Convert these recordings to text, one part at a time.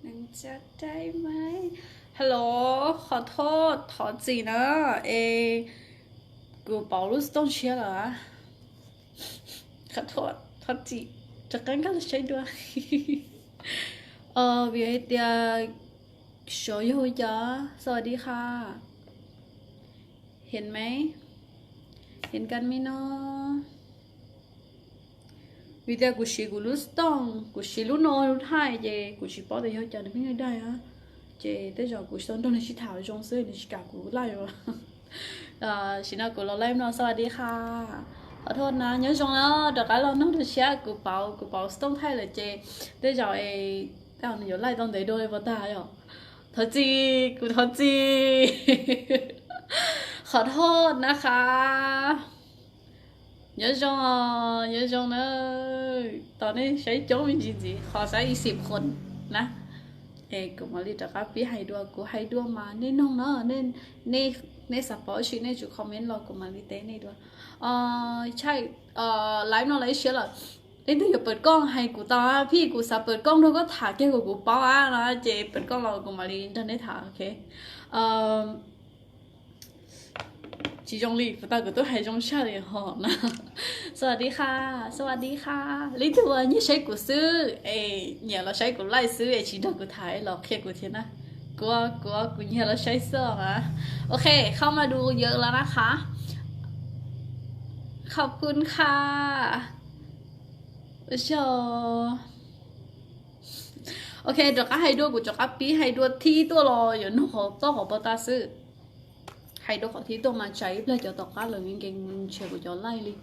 นังจะได้ไหมฮัลโหลขอโทษถอนจีนะกู保路是动车了啊ขอโทษถอนจีจะกันกันใช้ด้วยเวียเดียโชยโฮยะสวัสดีค่ะเห็นไหมเห็นกันไหมเนาะวิเดียกูชิกูรู้ต้องกูชิรู้นอนรู้ท่ายเจกูชิป้อแต่ยอดจันไม่ได้อะเจแต่จอกูต้องในชิถาวจงซื้อในชิกากูไล่วะชินากูเราไล่มาสวัสดีค่ะขอโทษนะnhớจงแล้วเดี๋ยวเราน้องจะเชียกูเปาต้องท่ายเลยเจแต่จอแต่เราอยู่ไล่ต้องเดี๋ยวโดนบ่ได้หรอทอจีกูทอจีขอโทษนะคะnhớ trong nhớ trong nó ตอนนี้ใช้โจ้จริงๆขอใช้อีก10 คนนะกูมาลีจากกับพี่ให้ด้วยกูให้ด้วยมาเน่น้องเนาะเน่สปอร์ตชีเน่จุดคอมเมนต์รอกูมาลีเต้เน่ด้วยใช่ไลฟ์น้องไลฟ์เชียร์หรอเล่นที่อยู่เปิดกล้องให้กูตอนพี่กูสับเปิดกล้องดูก็ถ่ายแค่กูป้านะเจเปิดกล้องรอกูมาลีอินเทอร์เน็ตถ่ายโอเค集中力不大个都还中下的哈นะสวัสดีค่ะสวัสดีค่ะลิทัวนี่ใช้กูซื้อเนี่ยเราใช้กูไล่ซื้อชิ้นเดียวกูถ่ายหรอกแค่กูเทียนะกูเนี่ยเราใช้เสื้อนะโอเคเข้ามาดูเยอะแล้วนะคะขอบคุณค่ะชอโอเคเดี๋ยวก็ให้ดูกูจะกับปีให้ดูที่ตัวรออยู่น้องขอต้องขอปตาซื้อให้ดูขอที่ตัวมาใช้เพื่อจะตอกกันเลยเก่งๆเชื่อกูจะไล่เลย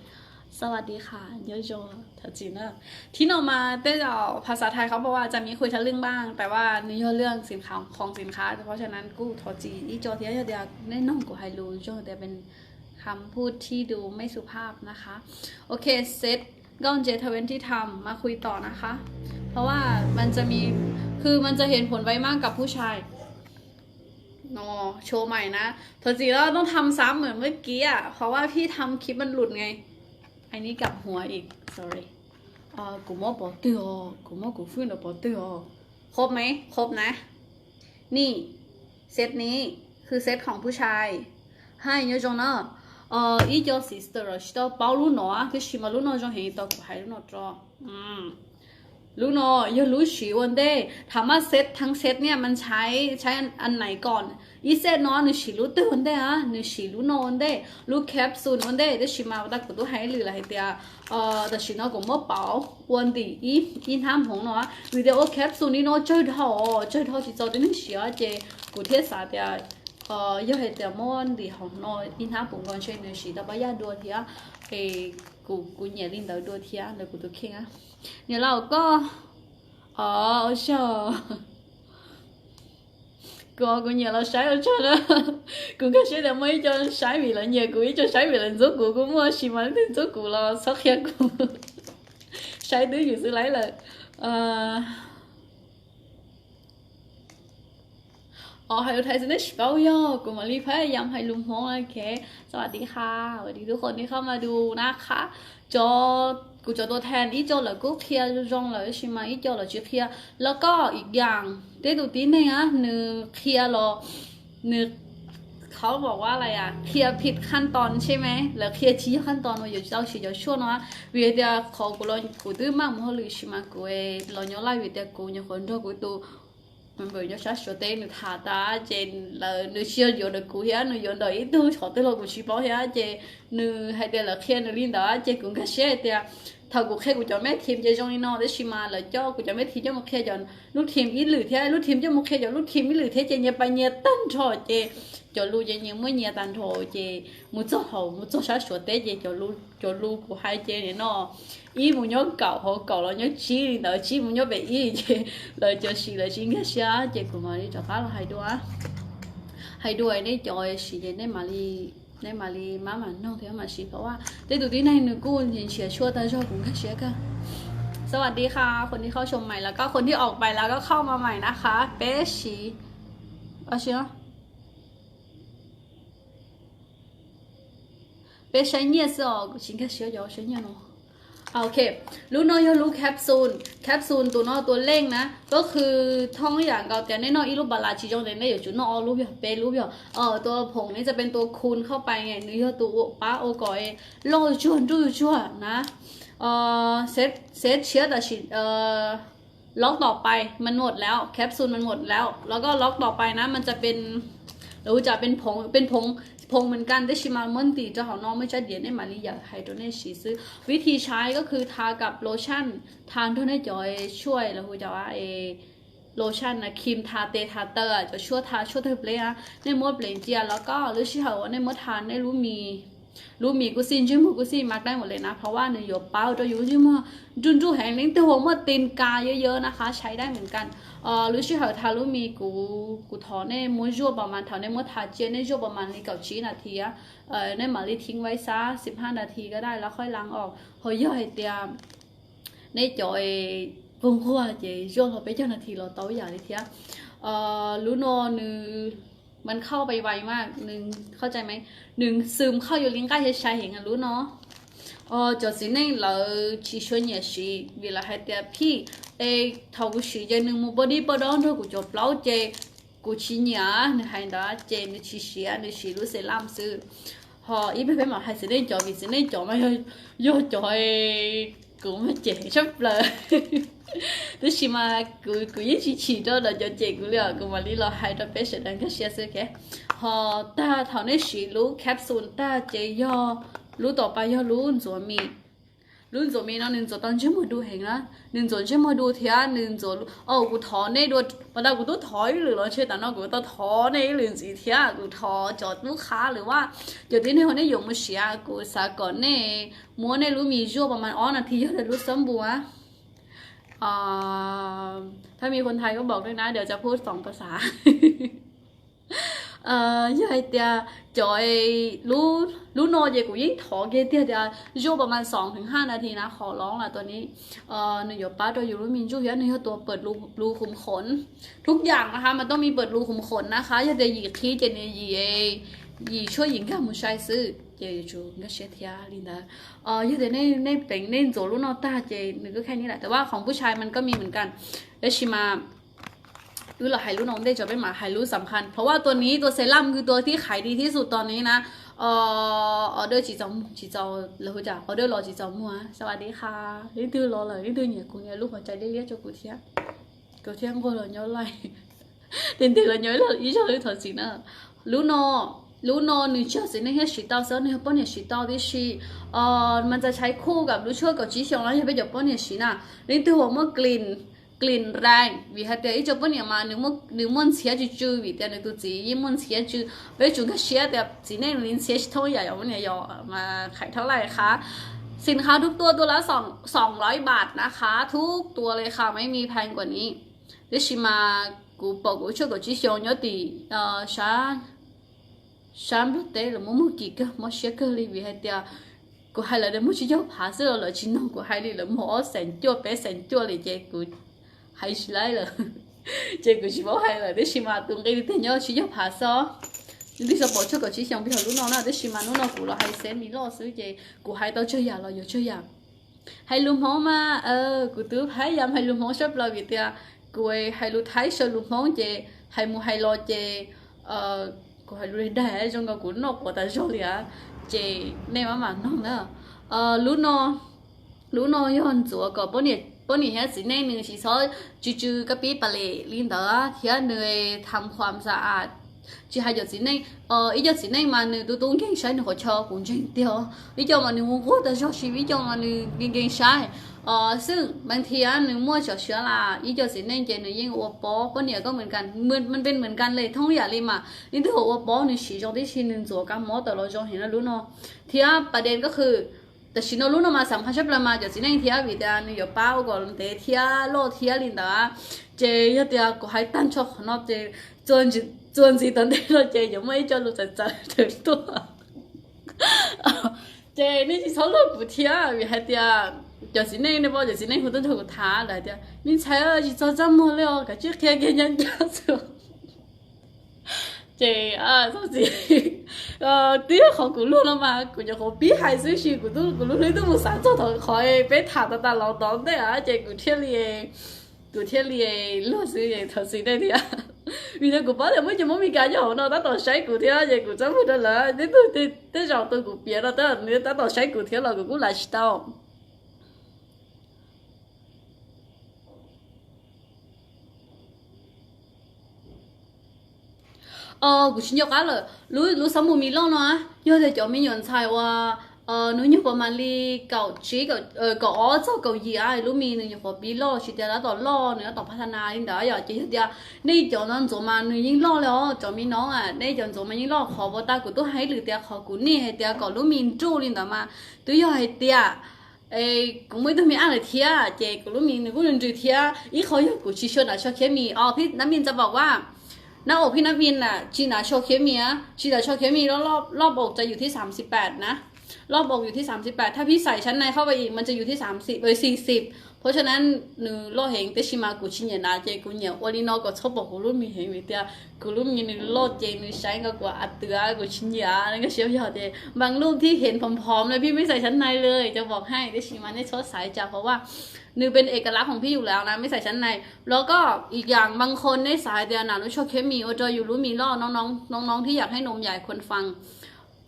สวัสดีค่ะเยอะจทัดจีนะที่นอมาเต้จะภาษาไทยเขาบอกว่าจะมีคุยทะลึ่งบ้างแต่ว่านี่เรื่องสินค้าของสินค้าเพราะฉะนั้นกูทอจีอีโจที่จะเดียวแน่นอนกูให้รู้โจแต่เป็นคำพูดที่ดูไม่สุภาพนะคะโอเคเซตก้อนเจทเวนที่ทำมาคุยต่อนะคะเพราะว่ามันจะมีคือมันจะเห็นผลไวมากกับผู้ชายโนโชว์ใหม่นะพอจริงแล้วต้องทำซ้ำเหมือนเมื่อกี้อ่ะเพราะว่าพี่ทำคลิปมันหลุดไงอันนี้กลับหัวอีก sorry กูมอปอเตือกูมอกูฟื้นปอเตือครบไหมครบนะนี่เซตนี้คือเซตของผู้ชายให้เยอะจังเนาะอีเจ้า sister เราชิโตเปาลูกหนอคือชิมาลูกหนอจงเห็นตัวกูให้ลูกหนอจ้ะลูกน้อยอย่ารู้ฉีวันเด้ถามว่าเซตทั้งเซตเนี่ยมันใช้อันไหนก่อนอีเซตน้อยหนูฉีรู้ตื่นวันเด้อะหนูฉีรู้นอนได้รู้แคปซูลวันเด้แต่ฉีมาวันตะกูต้องให้หรืออะไรเดียแต่ฉีน้อยกูไม่เป่าวันดีอีทำของน้อยวิดีโอแคปซูลนี่น้อย最后ที่จะได้ฉีอ่ะเจกูเทียสาเดีย要係點樣啲行內，因他本講出嚟時，但係一多啲啊，กูเนี่ยลิ้นเดาตัวที่อ่ะเดี๋ยวกูตัวเข่งอ่ะเนี่ยเราก็ชอบกูเนี่ยเราใช้ชอบนะกูก็ใช้แต่ไม่จะใช้เวลาเนี่ยกูจะใช้เวลา做กูมั่วชิมันถึง做กูแล้วสักแค่กูใช้ดื้ออยู่ซื้อไรเลยให้อุทัยจะได้ชิบะย่อกูมารีพยายามให้ลุงโฮโอเคสวัสดีค่ะสวัสดีทุกคนที่เข้ามาดูนะคะกูจะตัวแทนอีโจแล้วกูเคลียร์จงเลยใช่ไหมอีโจแล้วจะเคลียร์แล้วก็อีกอย่างได้ดูตีเนี่ยหนึ่งเคลียร์รอหนึ่งเขาบอกว่าอะไรอ่ะเคลียร์ผิดขั้นตอนใช่ไหมแล้วเคลียร์ชี้ขั้นตอนว่าอยู่เจ้าชี้จะช่วยนะเวียดเขากูรอกูตื้อมากมั้งหรือใช่ไหมกูรอย้อนไล่เวียดกูยังคนทั่วกูตัวมันบอกว่าชอบเต้นหนูท่าตาเจนแล้วหนูเชื่ออยู่ในกูเฮียหนูย้อนดอยตู้ชอบเต้นเรากูชี้ป้อเฮียเจหนูให้เดี๋ยวเราเขียนหนูลิ้นดาเจกูก็เชื่อเดี๋ยวถ้ากูแค่กูจะไม่ทีมเจจงนี่นอได้ชิมาแล้วเจ้ากูจะไม่ทีมจะมาแค่จนลูกทีมอีหรือเท่ลูกทีมจะมาแค่จนลูกทีมอีหรือเท่เจเนี่ยไปเนี่ยตั้งชอเจจะรู้เจเนี่ยไม่เนี่ยตั้งชอเจมุจ้าเขามุจ้าชาชวดเต้เจจะรู้กูให้เจเนี่ยนออีมุญยเก่าเขาเก่าแล้วเนี่ยชี้เดี๋ยวชี้มุญยไปอีเจเลยจะชี้เลยชี้แค่เสียเจกูมาดิจะพาเราให้ด้วยในจอยชี้เจในมาลีมามันน้องเทียมาชี้เพราะว่าได้ดูที่ในหนูกู้เห็นเชียร์ชั่วแต่ชอบกูแค่เชียร์กันสวัสดีค่ะคนที่เข้าชมใหม่แล้วก็คนที่ออกไปแล้วก็เข้ามาใหม่นะคะเป๊ชีเชียเป๊ใช้เนี่ยสิอ๋อชิงแค่เชียร์ยอใช้เนี่ยเนาะ โอเครู้น้อยรู้แคปซูลตัวน้อยตัวเร่งนะก็คือท่องอย่างเก่าแต่ในน้อยอีรูปบาลาชีจงในอยู่จุดน้อยรูปอย่างเป็นรูปอย่างตัวผงนี่จะเป็นตัวคูณเข้าไปไงเนื้อตัวป้าโอกอยโลจวนดูจวนนะเซตเชื้อแต่ฉีดล็อกต่อไปมันหมดแล้วแคปซูลมันหมดแล้วก็ล็อกต่อไปนะมันจะเป็นรู้จะเป็นผงเหมือนกันแต่ชิมามันตีจะหอนอไม่ใช่เดียนในมาลีอยากให้ตัวนี้ฉีดซื้อวิธีใช้ก็คือทากับโลชั่นทานตัวนี้จอยช่วยแล้วจะว่าโลชั่นนะครีมทาเตอร์จะช่วยเธอเปลี่ยนในมดเปลี่ยนเจียแล้วก็หรือที่เขาในมดทานในรู้มีกุซินชื่อมูกุซินมักได้หมดเลยนะเพราะว่าเนื้อเป้าจะอยู่ที่ว่าจุแห่งลิงแต่หัวมันตีนกาเยอะๆนะคะใช้ได้เหมือนกันหรือที่เขาทารู้มีกูถอนในม้วนโยประมาณถอนในม้วนทาเจนในโยประมาณนี้9 นาทีในหมาลีทิ้งไว้ซะ15 นาทีก็ได้แล้วค่อยล้างออกพอย่อยเตรียมในจอยพงขัวเจโยเราไปเจ้านาทีเราเต้าอย่างนี้เทียรู้นอนนือมันเข้าไปไวมากเข้าใจไหมซึมเข้าอยู่ลิ้นใกล้ใช้เห็นกันรู้เนาะ就是那老去说也是为了还得皮头时间不不当着就不了解กูชี้เนี่ยในไฮด้าเจนในชี้เสียในชี้รู้เซรั่มซื้ออีเพื่อนมาให้สิได้จอวิสิได้จอมาย่อจอยกูไม่เจ๋งชับเลยแต่ชิมากูยิ่งชี้จอเราจะเจ๋งกูเลยกูมาลีเราให้เราเป็นเสด็จก็เสียซื้อแค่แต่เท่านี้ชี้รู้แคปซูลแต่เจย่อรู้ต่อไปย่อรู้ส่วนมีรุ่นโจมีนะ1 โจตอนเช้ามาดูเห็นนะ1 โจเช้ามาดูเทีย1 โจกูถอนในดูปะดากูต้องถอยหรือเราเชื่อแต่นอกกูต้องถอนในหรือสิเทียกูถอจอดลูกค้าหรือว่าเดี๋ยวที่ในคนนี้อยู่มือเสียกูสาก่อนในมัวในรู้มีชั่วประมาณนาทีเยอะเลยรู้ซ้ำบัวถ้ามีคนไทยก็บอกด้วยนะเดี๋ยวจะพูด2 ภาษายายเตียจอยรู้โนเยกูยิ่งถอเกเตียเดียโยประมาณ2 ถึง 5 นาทีนะขอร้องล่ะตัวนี้หนึ่งหยดป้าตัวอยู่รู้มินจูเยอะหนึ่งตัวเปิดรูขุมขนทุกอย่างนะคะมันต้องมีเปิดรูขุมขนนะคะอย่าเดี๋ยวหยีขี้เจเนยีช่วยหญิงกับมุชายซื้อเจจูก็เชียเทียลินดาอย่าเดี๋ยวในเป็นในโจรู้โนตาเจหนึ่งก็แค่นี้แหละแต่ว่าของผู้ชายมันก็มีเหมือนกันและชิมารู้หรอไฮรู้น้องได้จะเป็นหมาไฮรู้สำคัญเพราะว่าตัวนี้ตัวเซรั่มคือตัวที่ขายดีที่สุดตอนนี้นะออเดอร์จีเจ้าแล้วจ้ะออเดอร์รอจีเจ้ามัวสวัสดีค่ะนี่ดื้อรอเลยนี่ดื้อเนี่ยกูเนี่ยลูกหัวใจเรียกๆจกูเที่ยงคนเราเยอะเลยเต็มเราเยอะเลยอีชอบเลยถอดสินะรู้โนหนึ่งเชื่อสินะแค่ฉีดเตาเสื้อเนี่ยป้อนเนี่ยฉีดเตาที่ฉีมันจะใช้คู่กับรู้ช่วยกับจีเชียงแล้วจะไปจับป้อนเนี่ยฉีดนะนี่ตัวหัวมันกลิ่นแรงวิหารเดียอีจบเนี่ยมาหนึ่งมันเสียจู่วิแต่ในตัวจียิ่งมันเสียจู่ไปจุดก็เสียแต่จีในลิ้นเสียเท่าไหร่วันเนี่ยมาขายเท่าไหร่คะสินค้าทุกตัวละ200 บาทนะคะทุกตัวเลยค่ะไม่มีแพงกว่านี้เดี๋ยวชิมากูบอกกูช่วยกับจีเชียวเยอะตีฉันรู้แต่ละมั่วกี่ก็มั่วเสียก็เลยวิหารเดียกูให้เลยมั่วชี้ยกผาเสื้อเลยชิ้นน้องกูให้เลยมั่วแสนจั่วเป๊ะแสนจั่วเลยเจ้กู还是来了，这个是冇係啦，你起碼同佢哋聽咗去咗爬山，你說冇出個去上邊頭攞啦，你起碼攞古咯係寫面攞水嘅，古係到出日咯又出日，係路行嘛，古都係又係路行出來嘅啲，古係路睇上路行嘅，係冇係落嘅，古係路帶種個古攞過但係啊，嘅你媽媽弄啦，路攞有人做個本年。ปนี้เฮียสิเน่หนึ่งสิซอยจู่ๆกะปิปะเลลินเดอเฮียเหนื่อยทำความสะอาดจีให้จดสิเน่อีจดสิเน่มาหนึ่งตัวตุ้งเก่งใช้หนึ่งหัวชอกุญแจเดียวอีจดมาหนึ่งหัวแต่ชอบชีวิตจดมาหนึ่งเก่งใช้ซึ่งบางทีหนึ่งมั่วเชื้อละอีจดสิเน่เจหนึ่งยิ่งอวบปอปนี้ก็เหมือนกันมันเป็นเหมือนกันเลยทั้งอย่างเลยมานี่ตัวอวบปอหนึ่งสีจดที่ชิ้นหนึ่งตัวกันหมอแต่เราจดเห็นแล้วรู้เนาะเทียประเด็นก็คือแต่ชิโนรู้นะมาสำคัญใช่ปะมาจากสิ่งนี้ที่วิธีอันนี้ป้าก็ลงเตะที่โลที่ลินดาเจยเดียก็ให้ตั้งช็อกนอเจจวนสิตอนเดียวเจยังไม่จะรู้จักถึงตัวเจนี่ที่เขาลูกกูที่วิธีจากสิ่งนี้เนี่ยพอจากสิ่งนี้เขาต้องถูกท้าเลยเดียนี่ใช่ที่จะจำหมดเลยก็จะแค่แค่ยันยันสุดเจ姐啊，说是第一考古路了嘛，古就好比还是是古路你都冇上做头可以俾塔到老当的啊，姐古天里老师也头是的的啊，vì thế古包thì mới chỉ muốn mình cả cho họ nó ta tỏ sáng cụ thế vậy cụ chấm đó là đến tới rồi tôi cụ bịa đó tới nếu ta tỏ sáng cụ thế là cụ cũng là sao cụ xin nhớ cái là lú sống một mình lo nó nhớ thì cho mình nhận saiว่าnếu như bọn mình đi cậu chỉ cậu ở cho cậu gì ai lúc mình nếu như bị lo chỉ là tao lo nữa tao phát na đến đó giờ chỉ là này cho nó做嘛你已lo了cho mình nói à này cho做嘛已lo khó bao ta của tôi hay được tiền khó của nè hay tiền cậu lúc mình trụ lên đó mà tôi giờ hay tiền cũng mới tôi mình ăn được thiệt chị của lúc mình cũng đừng chịu thiệt ít khó giờ của chỉ cho là cho khi mìnhพี่น้ำมินจะบอกว่าหน้าอกพี่น้ำมินน่ะชีน่ะโชว์เคมีอ่ะชีน่ะโชว์เคมีแล้วรอบอกจะอยู่ที่38นะรอบอกอยู่ที่38ถ้าพี่ใส่ชั้นในเข้าไปอีกมันจะอยู่ที่40เพราะฉะนั้นหนูรอเห็นแต่ชิมากูชิเนี่ยนะเจกูเนี่ยวันนี้น้องก็ชอบบอกกูรู้มีเห็นวิเดียกูรู้มีหนูรอเจหนูใช้ก็กว่าอัดเตือกูชิเนี่ยนั่นก็เชียวยอดเจบางรูปที่เห็นผอมๆเลยพี่ไม่ใส่ชั้นในเลยจะบอกให้แต่ชิมาเนี่ยชดสายจ้ะเพราะว่าหนูเป็นเอกลักษณ์ของพี่อยู่แล้วนะไม่ใส่ชั้นในแล้วก็อีกอย่างบางคนในสายเดียนะหนูชอบเคมีโอจอยอยู่รู้มีล่อน้องที่อยากให้นมใหญ่คนฟัง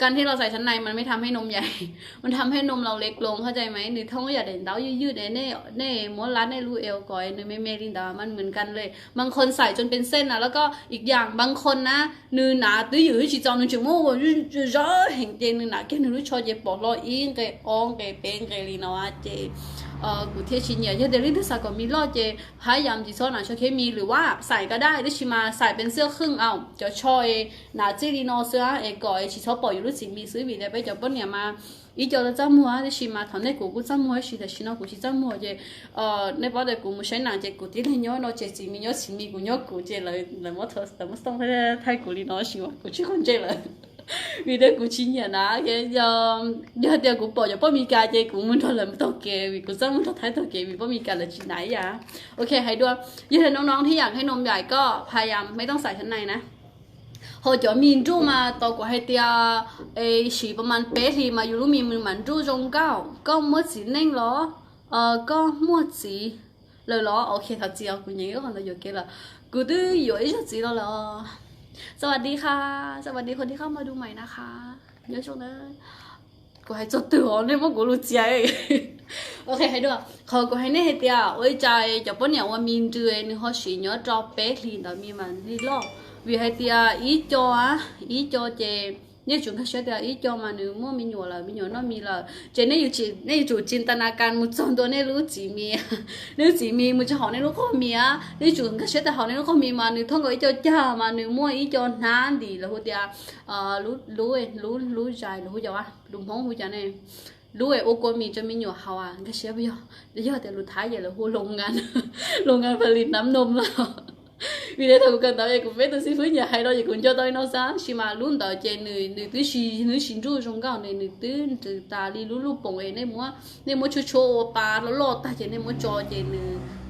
การที่เราใส่ชั้นในมันไม่ทำให้นมใหญ่มันทำให้นมเราเล็กลงเข้าใจไหมหรือท้องอยากเด่นเต้ายืดๆในม้วนรัดในรูเอวก่อยในเมลินดามันเหมือนกันเลยบางคนใส่จนเป็นเส้นนะแล้วก็อีกอย่างบางคนนะนือหนาตื้ออยู่ที่จอนึงจุ่มโอ้ยจะเห็นเจนือหนาแค่นือรู้ชอเจ็บปอดรออิงเกอองเกเป็นเกลีนาวเจกูเทียชินเนี่ยเดี๋ยวที่ใส่ก็มีรอดเจพยายามจีซ้อนหนาชอเคมีหรือว่าใส่ก็ได้ที่ชิมาใส่เป็นเสื้อครึ่งเอาจะชอยหนาจีรีนอเสื้อก่อยชีชอบปล่อยอยู่รู้สิมีซื้อวีได้ไปจะป้นเนี่ยมาอีเจ้าจะจำหัวที่ชิมาทำในกูจำหัวชีแต่ชินอกูชีจำหัวเจในป้าเด็กกูไม่ใช่หนังเจกูที่เลยย้อนเจสิมีย้อนสิมีกูย้อนกูเจเลยมั่วเธอแต่มั่วต้องให้ไทยกูลีนอชิวกูชื่อคนเจเลยvì đây cũng chỉ nhận á cái giờ giờ cũng bỏ cho bố mi cà chơi cũng muốn thôi là tao kề vì cũng rất muốn thấy tao kề vì bố mi cà là chỉไหนà ok ให้ด้วยยี่ห้อน้องๆที่อยากให้นมใหญ่ก็พยายามไม่ต้องใส่ชั้นในนะhọ cho mình trụ mà tao có hay tia chỉประมาณเป๊ะthì mà dù mình trụ trong cao có mua gì nên nó có mua gì lời nó ok thật gì cũng nhớ còn là giờ kia là cứ tư giờ ít gì đó là สวัสดีค่ะสวัสดีคนที่เข้ามาดูใหม่นะคะเยอะจังเลยกูให้จดตัวเนี่ยว่ากูรู้ใจโอเคให้ด้วยเขากูให้เนี่ยให้เดียวไว้ใจจะป้อนเนี่ยว่ามีนจื้อนี่เขาสีเนื้อจอเป๊ะลีนแต่มีมันนี่ลอกvìให้เดียวý choเจเนี่ยจุดเขาเชื่อเดียวอีจอมาหนึ่งมั่วมีหยวละมีหยวน้อยมีละเจเนี่ยอยู่จีเนี่ยอยู่จินตนาการมุจจอนตัวเนี่ยรู้จีมีเนี่ยจีมีมุจจอนเนี่ยรู้ข้อมีอ่ะเนี่ยจุดเขาเชื่อแต่เขาเนี่ยรู้ข้อมีมาหนึ่งท่องกับอีจอจ้ามาหนึ่งมั่วอีจอนานดีแล้วหัวเดียวรู้ใจรู้จักวะลุงพ้องรู้จักเนี่ยรู้โอ้ก็มีจะมีหยวเขาอ่ะก็เชื่อไปเยอะเดี๋ยวแต่รู้ท้ายใหญ่แล้วหัวโรงงานผลิตน้ำนมแล้วvì thế tôi cần tới cũng biết tôi xin phước nhà hay đó thì cũng cho tôi nó sáng khi mà luôn tới trên người cứ người xin ru trong cao này người từ ta đi lúc bồng ấy nên mua cho bà nó lo ta trên nên mua cho trên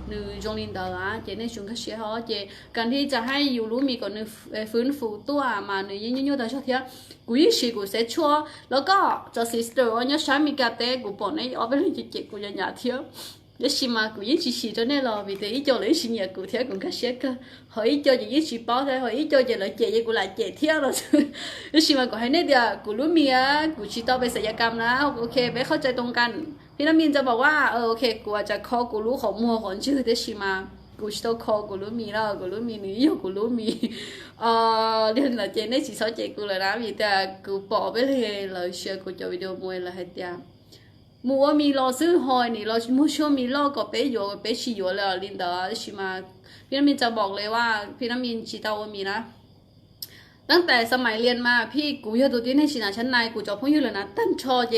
người trong linh đạo á trên nên chúng ta sẽ họ trên cần thìจะให้อยู่รู้มีก่อนngườiฟื้นฟูตัวมาngườiยิ่งแต่ชอบเที่ยกูยิ่งสิกูเสียชัวแล้วก็จะ sister ว่าเนี่ยใช้มีการเตะกูปนในเอาไปเลยจิตกูยังอยากเที่ยวđể xem mà cũng chỉ cho nên là vì thế ý cho lấy sinh nhật cụ thể cũng khác xét cơ hỏi cho gì chỉ bao thế hỏi cho gì lại chị cũng lại chị theo rồi để xem mà cũng hay nét địa cụ lúa mì á cụ chỉ taoไปศัลยกรรมนะโอเคไปเข้าใจตรงกันพี่น้ำมินจะบอกว่าโอเคกูอาจจะคอกูรู้ของมัวของชื่อแต่ชิมากูจะต้องคอกูรู้มีแล้วกูรู้มีนี่อยู่กูรู้มีเรื่องlà chị này chỉ nói chịกูเลยนะvì thếกูbỏไปเลยเลยเชื่อกูจะวิดีโอมวยเลยให้เดียมัวมีรอซื้อหอยนี่เรามัวช่วมีรอก็ไปอยู่ไปฉี่อยู่แล้วลินดาชิมาพี่น้ำมินจะบอกเลยว่าพี่น้ำมินชีตาวมีนะตั้งแต่สมัยเรียนมาพี่กูยอดตัวที่ในชินาชั้นในกูจะพูดอยู่เลยนะตั้งชอเจ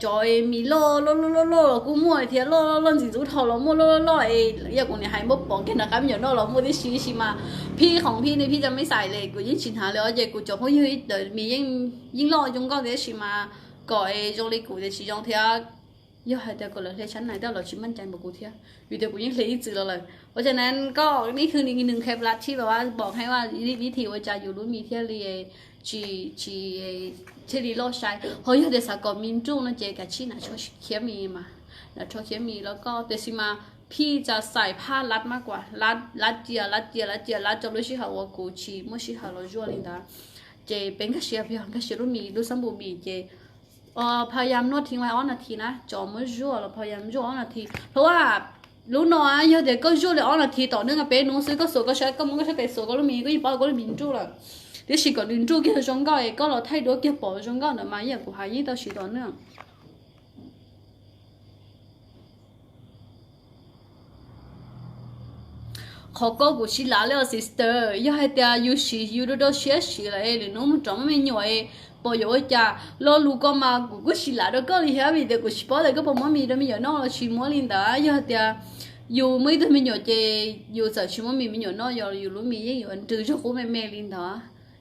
จอยมีโลกูมัวเทียโลสิจุดทอเรามัวโลอย่างกูเนี่ยหายมุกบอกกันนะครับอย่างเรามัวที่ชิมาพี่ของพี่นี่พี่จะไม่ใส่เลยกูยิ่งชินหาเลยเจกูจะพูดอยู่เดี๋ยวมียิ่งโลจงก็เดี๋ยวชิมาก่อยจงลีกูจะชี้จงเทีย ย่อให้แต่ก็เลยชั้นไหนแต่เราชิมมั่นใจบอกกูเทียอยู่แต่กูยังเลยจืดเลยเพราะฉะนั้นก็นี่คืออีกหนึ่งเคล็ดลับที่แบบว่าบอกให้ว่าวิธีว่าจะอยู่รู้มีเทียรีที่รีโลใช้เพราะอยู่แต่สากลมินจุนั่นเจกับชีน่ะชอบเขียมีมาแล้วชอบเขียมีแล้วก็แต่สิมาพี่จะใส่ผ้ารัดมากกว่ารัดเจียจนรู้สิค่ะว่ากูชีไม่ใช่ค่ะเราจวนลินดาเจเป็นกระเชียพี่กระเชียรู้มีรู้สมบูรณ์มีเจพยายามนวดทิ้งไว้นาทีนะจอมไม่รั่วเราพยายามรั่วนาทีเพราะว่ารู้น้อยเยอะเด็กก็รั่วเลยนาทีต่อเนื่องกับเป็นนู้นซื้อก็สวยก็ใช้ก็มันก็ใช้ไปสวยก็รู้มีก็ยิ่งป้าก็รู้มีรั่วเลยเดี๋ยวสิก่อนรั่วกี่ชั่วโมงก็เราthay đổiกี่ปอชั่วโมงเดี๋ยวมาอย่างกูหายยิ่งต่อสิต่อเนื่องเขาก็กูชิลาเลยสิสเตอร์要ให้แต่อยู่สิอยู่ดูเสียสิเลยหรือน้องมันจอมไม่หน่วยพออยู่จ้าเราลูกก็มากูชิลาแล้วก็เลยหาวิธีกูชิปอเลยก็พอมีได้ไม่หน่อยน้องเราชิมอลินดา要ให้แต่อยู่ไม่ได้ไม่หน่อยเจอยู่จะชิมอมีไม่หน่อยน้องอยู่รู้มีอยู่อันถือชั่วโมงแม่ลินดา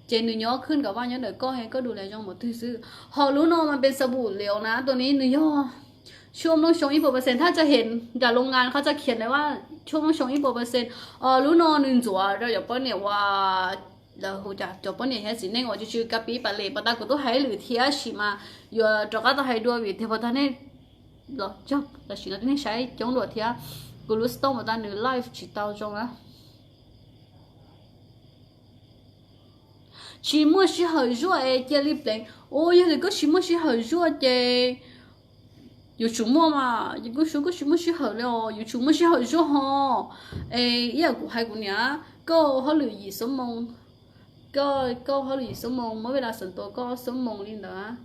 เจนึกย่อขึ้นกับว่าเนี่ยเด็กก็ให้ก็ดูแลจังหมดที่ซื้อพอรู้น้องมันเป็นสบู่เหลวนะตัวนี้นึกย่อช่วงต้องชง20%ถ้าจะเห็นจากโรงงานเขาจะเขียนเลยว่าช่วงต้องชง20%รู้นอนหนึ่งจัวเราอย่าเปิ้ลเนี่ยว่าเราจะจบเปิ้ลเนี่ยแค่สิ่งนี้ว่าจะชื่อกะปิปลาเล่ปลาตากูต้องให้หรือเทียชิมาอยู่จอกก็ต้องให้ด้วยวิธีพอท่านเนี่ยเราจบแต่สิ่งนั้นใช้จงหลวดเทียกูรู้สต้องมาตั้งในไลฟ์จิตเตาจงนะชิมว่า是很热诶，这里边哦，有这个ชิมว่า是很热的。有周末嘛，一个说个什么时候了，有周末时候说哈，一个还个呢，个好留意什么，个好留意什么，没为了什多个什么领导啊，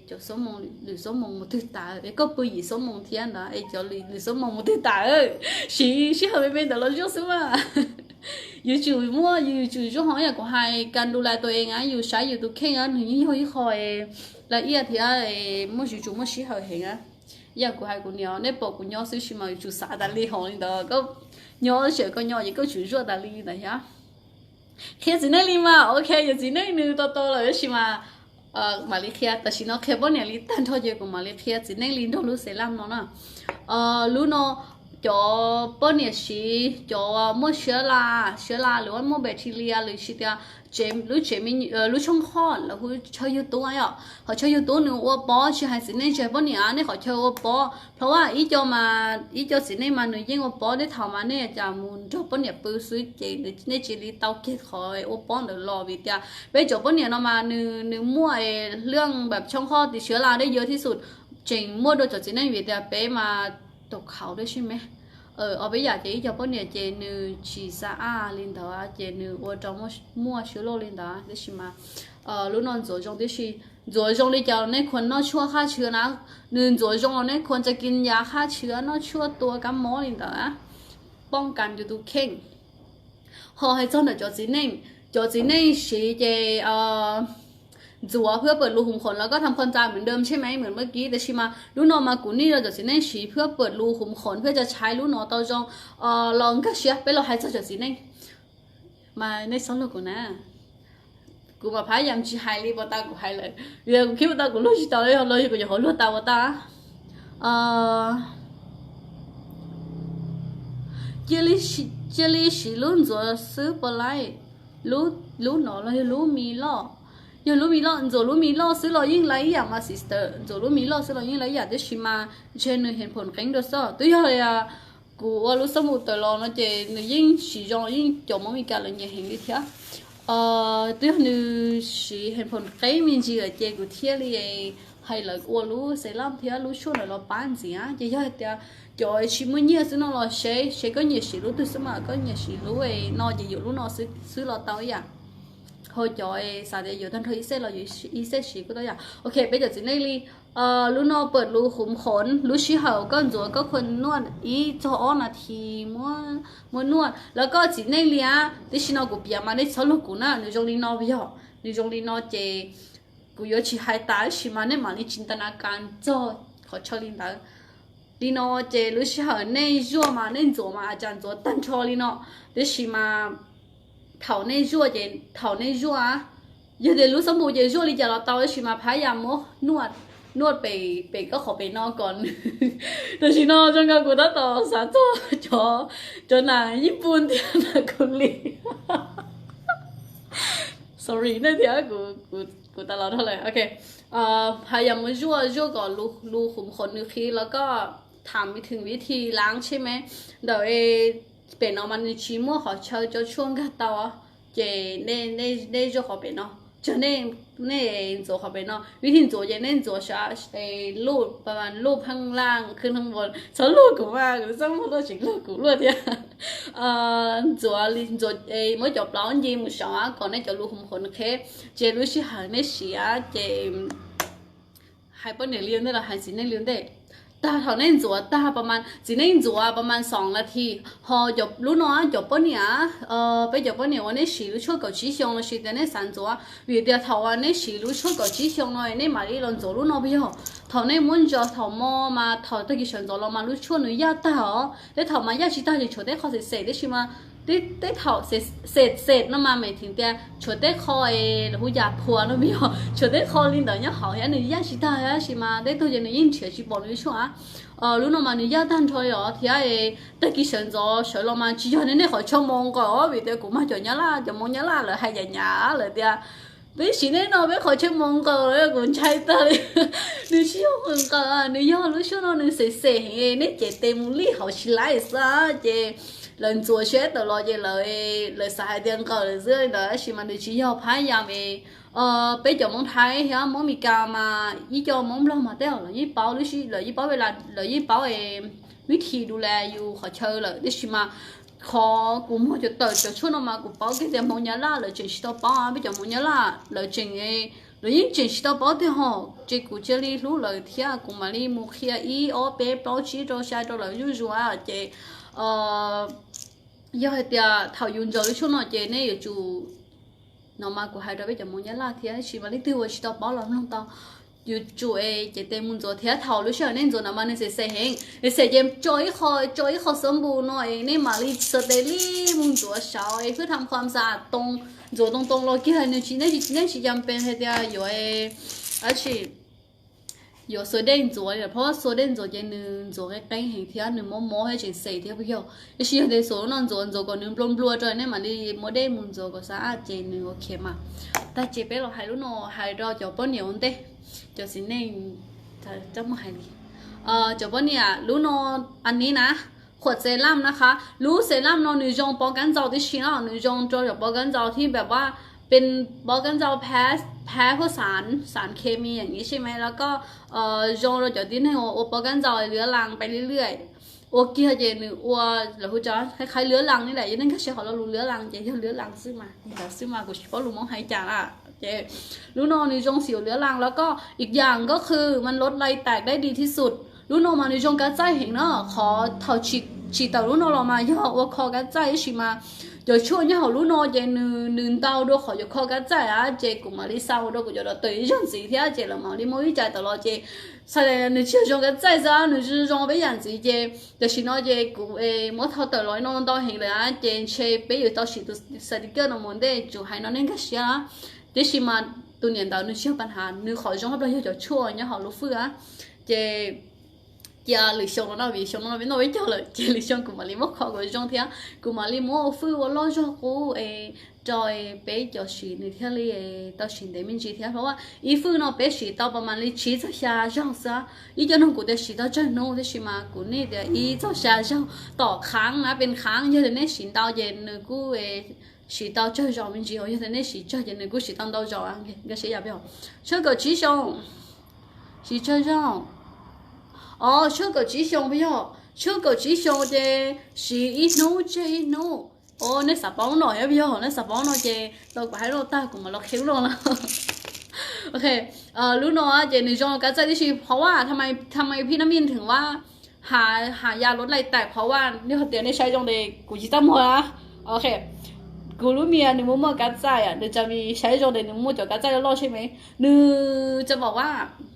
就什么留什么没对打，个不以什么天的，就留什么没对打是后面的了就是嘛。อยู่จู่มั่วอยู่จู่ช่วงของอย่างกูให้การดูแลตัวเองอ่ะอยู่ใช้อยู่ตัวเข่งอ่ะหนูยิ่งคอยละเอียดที่อ่ะมั่วจู่มั่วชี้เขาเห็นอ่ะอย่างกูให้กูเนาะในปกกูเนาะซื้อชิมาจู่สาดาลีของนี่เด้อก็เนาะเฉยก็เนาะยังก็จู่รั่วดาลีนะฮะแค่จีน่าลีมาโอเคอยู่จีน่านึงโตเลยชิมามาเลเซียแต่ชิโนแค่บ่เนี่ยลีตันทอเยกูมาเลเซียจีน่าลีนต้องรู้เสร็จแล้วเนาะรู้เนาะcho bao nhiêu xí cho mua sữa la rồi mua bacteria rồi xí tia chế mình lúc trong kho là họ cho yêu tố ấy ạ họ cho yêu tố nữa họ bỏ chỉ hay xí này chế bao nhiêu anh ấy họ cho họ bỏ เพราะว่าอีจอสิเนี่ยมันหนูยิ่งว่าป้อได้ทำมาเนี่ยจะมุนจบป้อเนี่ยปื้อซื้อเจในจีรีเตาเกล็ดคอยโอป้อนเดี๋ยวรอวิทยาไปจบป้อเนี่ยเรามาหนึ่งมั่วเรื่องแบบช่องคลอดติดเชื้อราได้เยอะที่สุดจริงมั่วโดยจบสิเนี่ยวิทยาไปมาตกเขาด้วยใช่ไหมเอาไปอยากจะอีจบป้อเนี่ยเจนึชีซาอาลินดาเจนึว่าจอมมั่วเชื้อโรคลินดาได้ใช่ไหมรู้นอนโจจงได้ชี做中的叫那คนนอชั่วฆ่าเชื้อนะหนึ่ง做中เนี่ยคนจะกินยาฆ่าเชื้อนอชั่วตัวกับหมอนี่ต่อนะป้องกันอยู่ทุกเข่งพอให้เจ้าหน้าจอจีนิ่งสีเจจัวเพื่อเปิดรูขุมขนแล้วก็ทำความจางเหมือนเดิมใช่ไหมเหมือนเมื่อกี้แต่ชิมาลูกนอมากุนี่เราจะจีนิ่งสีเพื่อเปิดรูขุมขนเพื่อจะใช้ลูกนอต่อจงลองก็เชียไปเราให้เจ้าจีนิ่งมาในสองลูกนะกูมาพยายามชี้ให้รีบตากูให้เลยเรื่องคิดว่าตากูรู้ชิตาเลยเลยกูจะขอรู้ตาว่าตา这里是轮做事不来路哪了路米了有路米了做路米了是了ยิ่งไรอย่างมา sister 做路米了是了ยิ่งไรอย่างที่ชิมาเช่นเห็นผลแข็งด้วยซ้อตัวอย่างเลยอะกูว่ารู้สมุดตลอดนะเจนยิ่งสีจงยิ่งจมมีการเลยยังเห็นดิเถอะตัวนึงสิเห็นผลใกล้มีจีกับเจกูเที่ยวเลยให้เลยกูรู้เสร็จแล้วเที่ยวรู้ช่วงเราปั้นสิอ่ะจะย่อยเดียวจอยชิมเนี่ยซึ่งเราใช้ก็เนี่ยสิรู้ตัวสมัยก็เนี่ยสิรู้นอจะอยู่รู้นอซื้อเราเตาอย่างพอจอยสาเดียวท่านเธออีเซ่เราอยู่อีเซ่สิก็ตัวอย่างโอเคไปจากจีนี่ลีรู้นอเปิดรูขุมขนรู้ชี้เหาก็จัวก็คนนวดอีจอนาทีมัวนวดแล้วก็จีนี่ลีอ่ะที่ชินอกูเปียมาได้ชอบลูกกูนะในจงลีนอวิวในจงลีนอเจกูยอชี้ให้ตาชิมาเนี่ยมันนี่จินตนาการจอขอชอบลีนตาลีนอเจรู้ชี้เหาในจัวมาในจัวมาอาจารย์จัวตั้งชอลีนอที่ชิมาเท่าในจัวเจเท่าในจัวอ่ะยังเดี๋ยวรู้สมบูรณ์เจจัวลีจะเราเตาชิมาพยายามนวด นวดไปก็ขอไปนอกก่อนแต่ชิโนจนกับกูต้องต่อสาตัวจนหนาญี่ปุ่นที่หนากุลี sorry 那天กูตลอดเท่าไหร่โอเคพยายามมายั่วก่อนรูขุมขนนิวคลีแล้วก็ถามไปถึงวิธีล้างใช่ไหมเดี๋ยวเป็นเอามันในชีมัวขอเชิญจะช่วงกันต่อเจในจะขอเป็นเนาะจะใน做ขอเป็นเนาะวิธี做จะใน做啥รูปประมาณรูปข้างล่างขึ้นข้างบนฉันรูปกูมากฉันไม่รู้สิ่งรูปกูรู้ที่做每做表演唔上啊，講呢就รูขุมขนแค่เจรู้สิหางในเสียเจให้ปนเนี่ยเลี้ยงได้ละให้สิเนี่ยเลี้ยงได้ตาเท่านั้นจัวตาประมาณสิเนี่ยจัวประมาณ2 นาทีพอจบรู้น้อยจบปนเนี่ยไปจบปนเนี่ยวันนี้สิรู้ช่วยกับชี้ชงเลยสิแต่เนี่ย3จัววิธีเท่าวันนี้สิรู้ช่วยกับชี้ชงเลยเนี่ยมาลีลองจัวรู้น้อยไปเหรอเท่านี้มุ่งจะเท่ามอมาเท่าตะกี้ฉันจัวเรามารู้ช่วยหนูยาตาเหรอแล้วเท่ามายาชิตาจะช่วยได้เขาเสร็จได้ใช่ไหมได้เท่าเสร็จ那么每天的ช่วยได้คอยแล้วหูยาพัวแล้วไม่เหรอช่วยได้คอย领导要好呀你ยาชิตา呀是吗ได้ตัวจะเนี่ยยิ่งเชื่อชิบอกเลยชัวรู้น้องมันยาตั้งทอยอ๋อที่ไอ้ตะกี้ฉันจะสวยเรามาจีนเนี่ยเขาชอบมองก็วิธีกูมาจะเนี่ยละจะมองเนี่ยละเลยให้ยันยาเลยเดียวไม่สิเนี่ยเนาะไม่เขาชอบมองก็เลยกูใช้ตาเลย你喜欢个你要รู้ชัวร์你เฮ้เนี่ยเจเต็มลี่เขาชิไลซ์เจ人做学的了就来晒点搞的这的，是嘛？你只要拍样的，被叫蒙台呀，蒙米干嘛？一叫蒙不了嘛掉了，一包的是了，一包的啦，了一包的วิธีดูแลอยู่ขอเชิญเลยดิฉันมาขอกูมั่วจะเติร์จะช่วยน้องมากูเป้าแค่มองยาล่าเลยจึงชิดเป้าไม่จะมองยาล่าเลยจึงเลยยิ่งจึงชิดเป้าที่ห้องจะกูจะรีรู้เลยที่กูมาลีมุขยาอีโอเป้เป้าชีโจชายโจเลยยุ่งยุ่งจะ要係啲頭用咗啲出嚟嘅呢，要做，那麼佢係到邊就冇嘢啦，睇下是咪你對我知道包攬攏到，要做嘅啲門做睇下頭你上呢做，那麼你食食興，你食嘢做一個สมบูรณ์หน่อยนี่มาลีสเตลี่門做少เพื่อทำความสะอาดตรงเราที่ให้เนี่ยชิ้นจำเป็นให้啲อยู่而且。有水电做的，เพราะ水电做嘅นึง做嘅ใกล้เห็นที่นึง摸ให้จิตใส่ที่พี่เขาไอ้สิ่งที่ส่วนนั้น做ก็นึงปล้วนๆจอยเนี่ยมันดีโมเดลมัน做ก็สะอาดเจนึงโอเคมาแต่เจ็บไปเราให้รู้เนาะให้เราจะป้อนเหนียวนั่นเด้จะสิ่งนี้จะไม่ให้ดีจะป้อนเนี่ยรู้เนาะอันนี้นะขวดเซรั่มนะคะรู้เซรั่มเนาะหนูจงป้องกันเจ้าที่ชิ้นอ่ะหนูจงจะป้องกันเจ้าที่แบบว่าเป็นป้องกันเจ้าแพ้พวกสารเคมีอย่างนี้ใช่ไหมแล้วก็จงเราจะดิ้นให้โอป้องกันเจ้าเลื้อรังไปเรื่อยๆโอเกียเจนึงว่าเราคุณจะคล้ายๆเลื้อรังนี่แหละยังนั่นก็เชื่อเขาเรารู้เลื้อรังเจเลื้อรังซื้อมากูเฉพาะรู้มองหายจางอ่ะเจรู้นอนในจงสิวเลื้อรังแล้วก็อีกอย่างก็คือมันลดไรแตกได้ดีที่สุดรู้นอนมาในจงกระจายเห็นเนาะขอเท่าฉีดแต่รู้นอนเรามาย่อว่าคอกระจายใช่ไหมgiờ chua nhau họ lúc nó giờ nương tao đâu khỏi giờ kho cá trái á giờ cũng mà đi sau đâu cũng giờ là tùy chọn gì thế giờ là mà đi mua trái tao lo giờ sau này nương chưa chọn cá trái ra nương chưa chọn bây giờ gì giờ xin nó giờ cũng mỗi thao tao nói nó tao hiện là giờ chơi bây giờ tao chỉ tụi sẽ đi chơi nó muốn để chủ hay nó nên cái gì á để xin mà tụi nhận tao nương chưa ปัญหา nương khỏi chọn đâu giờ chua nhau họ lúc phứ á giờ giờ lịch sống nó vì sống nó biết nói cho lời giờ lịch sống của mà li mất khó của trong thế của mà li mất phu và lo cho cô rồi bé cho chị này theo li tao xin để mình chỉ theoเพราะว่าอีฟูเนาะbé chỉ tao ประมาณli chỉ cho xa rong saอีจะน้องกูได้chỉ tao cho nóได้chỉ màกูนี่เดี๋ยวอีเจ้าxa rong ต่อครั้งนะเป็นครั้งเยอะเลยเนี่ยสิตาเย็นกูchỉ tao cho rong mình chỉ 有的เนี่ยchỉ cho ย็นกูchỉ当到rong啊个谁也不要这个只想只这样这个只想不要，这个只想的是一怒这一怒。那啥包呢？要不要？那啥包呢？这เราก็ให้เราตากูมาเราเคี้ยวลงแล้วโอเครู้เนาะเจนี่จงกระจายที่ชีเพราะว่าทำไมพี่น้ำมินถึงว่าหายาลดไรแตกเพราะว่านี่เขาเตือนในใช้จงเด็กกูจิตมัวนะโอเคกูรู้เมียหนึ่งมุมกระจายเดี๋ยวจะมีใช้จงเด็กหนึ่งมุมจะกระจายแล้วรอดใช่ไหมหนึ่งจะบอกว่า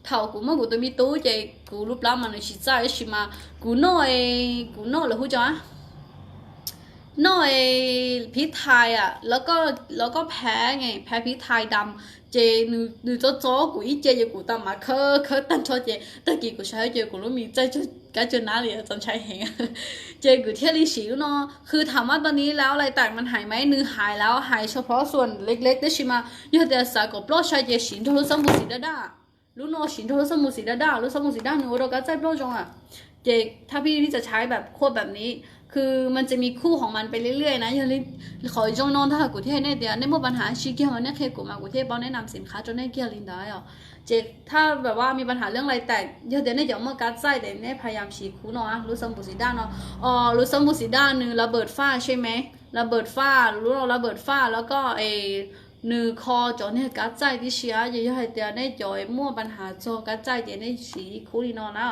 เท่ากูเมื่อกูตัวมีตู้ใจกูรูปร่างมันชิจ่ายใช่ไหมกูน้อยหรือหูจ้าน้อยพริกไทยแล้วก็แพ้ไงแพ้พริกไทยดำ chị nữ cho của ít chị của ta mà khơ khơ tan cho chị ta kỳ của sai chị của lúc mình chơi cho cái chuyện nào liền trong trái hẹn chị của theo lịch sử nóคือถามว่าตอนนี้แล้วอะไรต่างมันหายไหมnữหายแล้วหายเฉพาะส่วนเล็กๆได้ใช่ไหมยอดแต่สายกับปลอดใช้เจสินโทรศัพท์มือถือได้รู้เนาะสินโทรศัพท์มือถือได้รู้ศัพท์มือถือได้หนูเราก็ใจปลอดจงอ่ะเจถ้าพี่จะใช้แบบควบแบบนี้คือมันจะมีคู่ของมันไปเรื่อยๆนะอย่าลืมขอจงนอนถ้ากูเทศเนี่ยเดี๋ยวในเมื่อปัญหาชีเกี่ยวเนี่ยเคกูมากูเทศป้อนแนะนำสินค้าจนได้เกี่ยวลินได้อ่ะเจถ้าแบบว่ามีปัญหาเรื่องอะไรแต่เดี๋ยวเนี่ยเดี๋ยวเมื่อการใส่เดี๋ยวเนี่ยพยายามฉีกคู่เนาะรู้สมบูรณ์สีด้านเนาะรู้สมบูรณ์สีด้านหนึ่งระเบิดฝ้าใช่ไหมระเบิดฝ้ารู้เราระเบิดฝ้าแล้วก็หนึ่งคอจอเนี่ยการใส่ที่เชียร์อย่าให้เดี๋ยวเนี่ยจอยมั่วปัญหาจอการใส่เดี๋ยวเนี่ยสีคู่ลีนอนนะ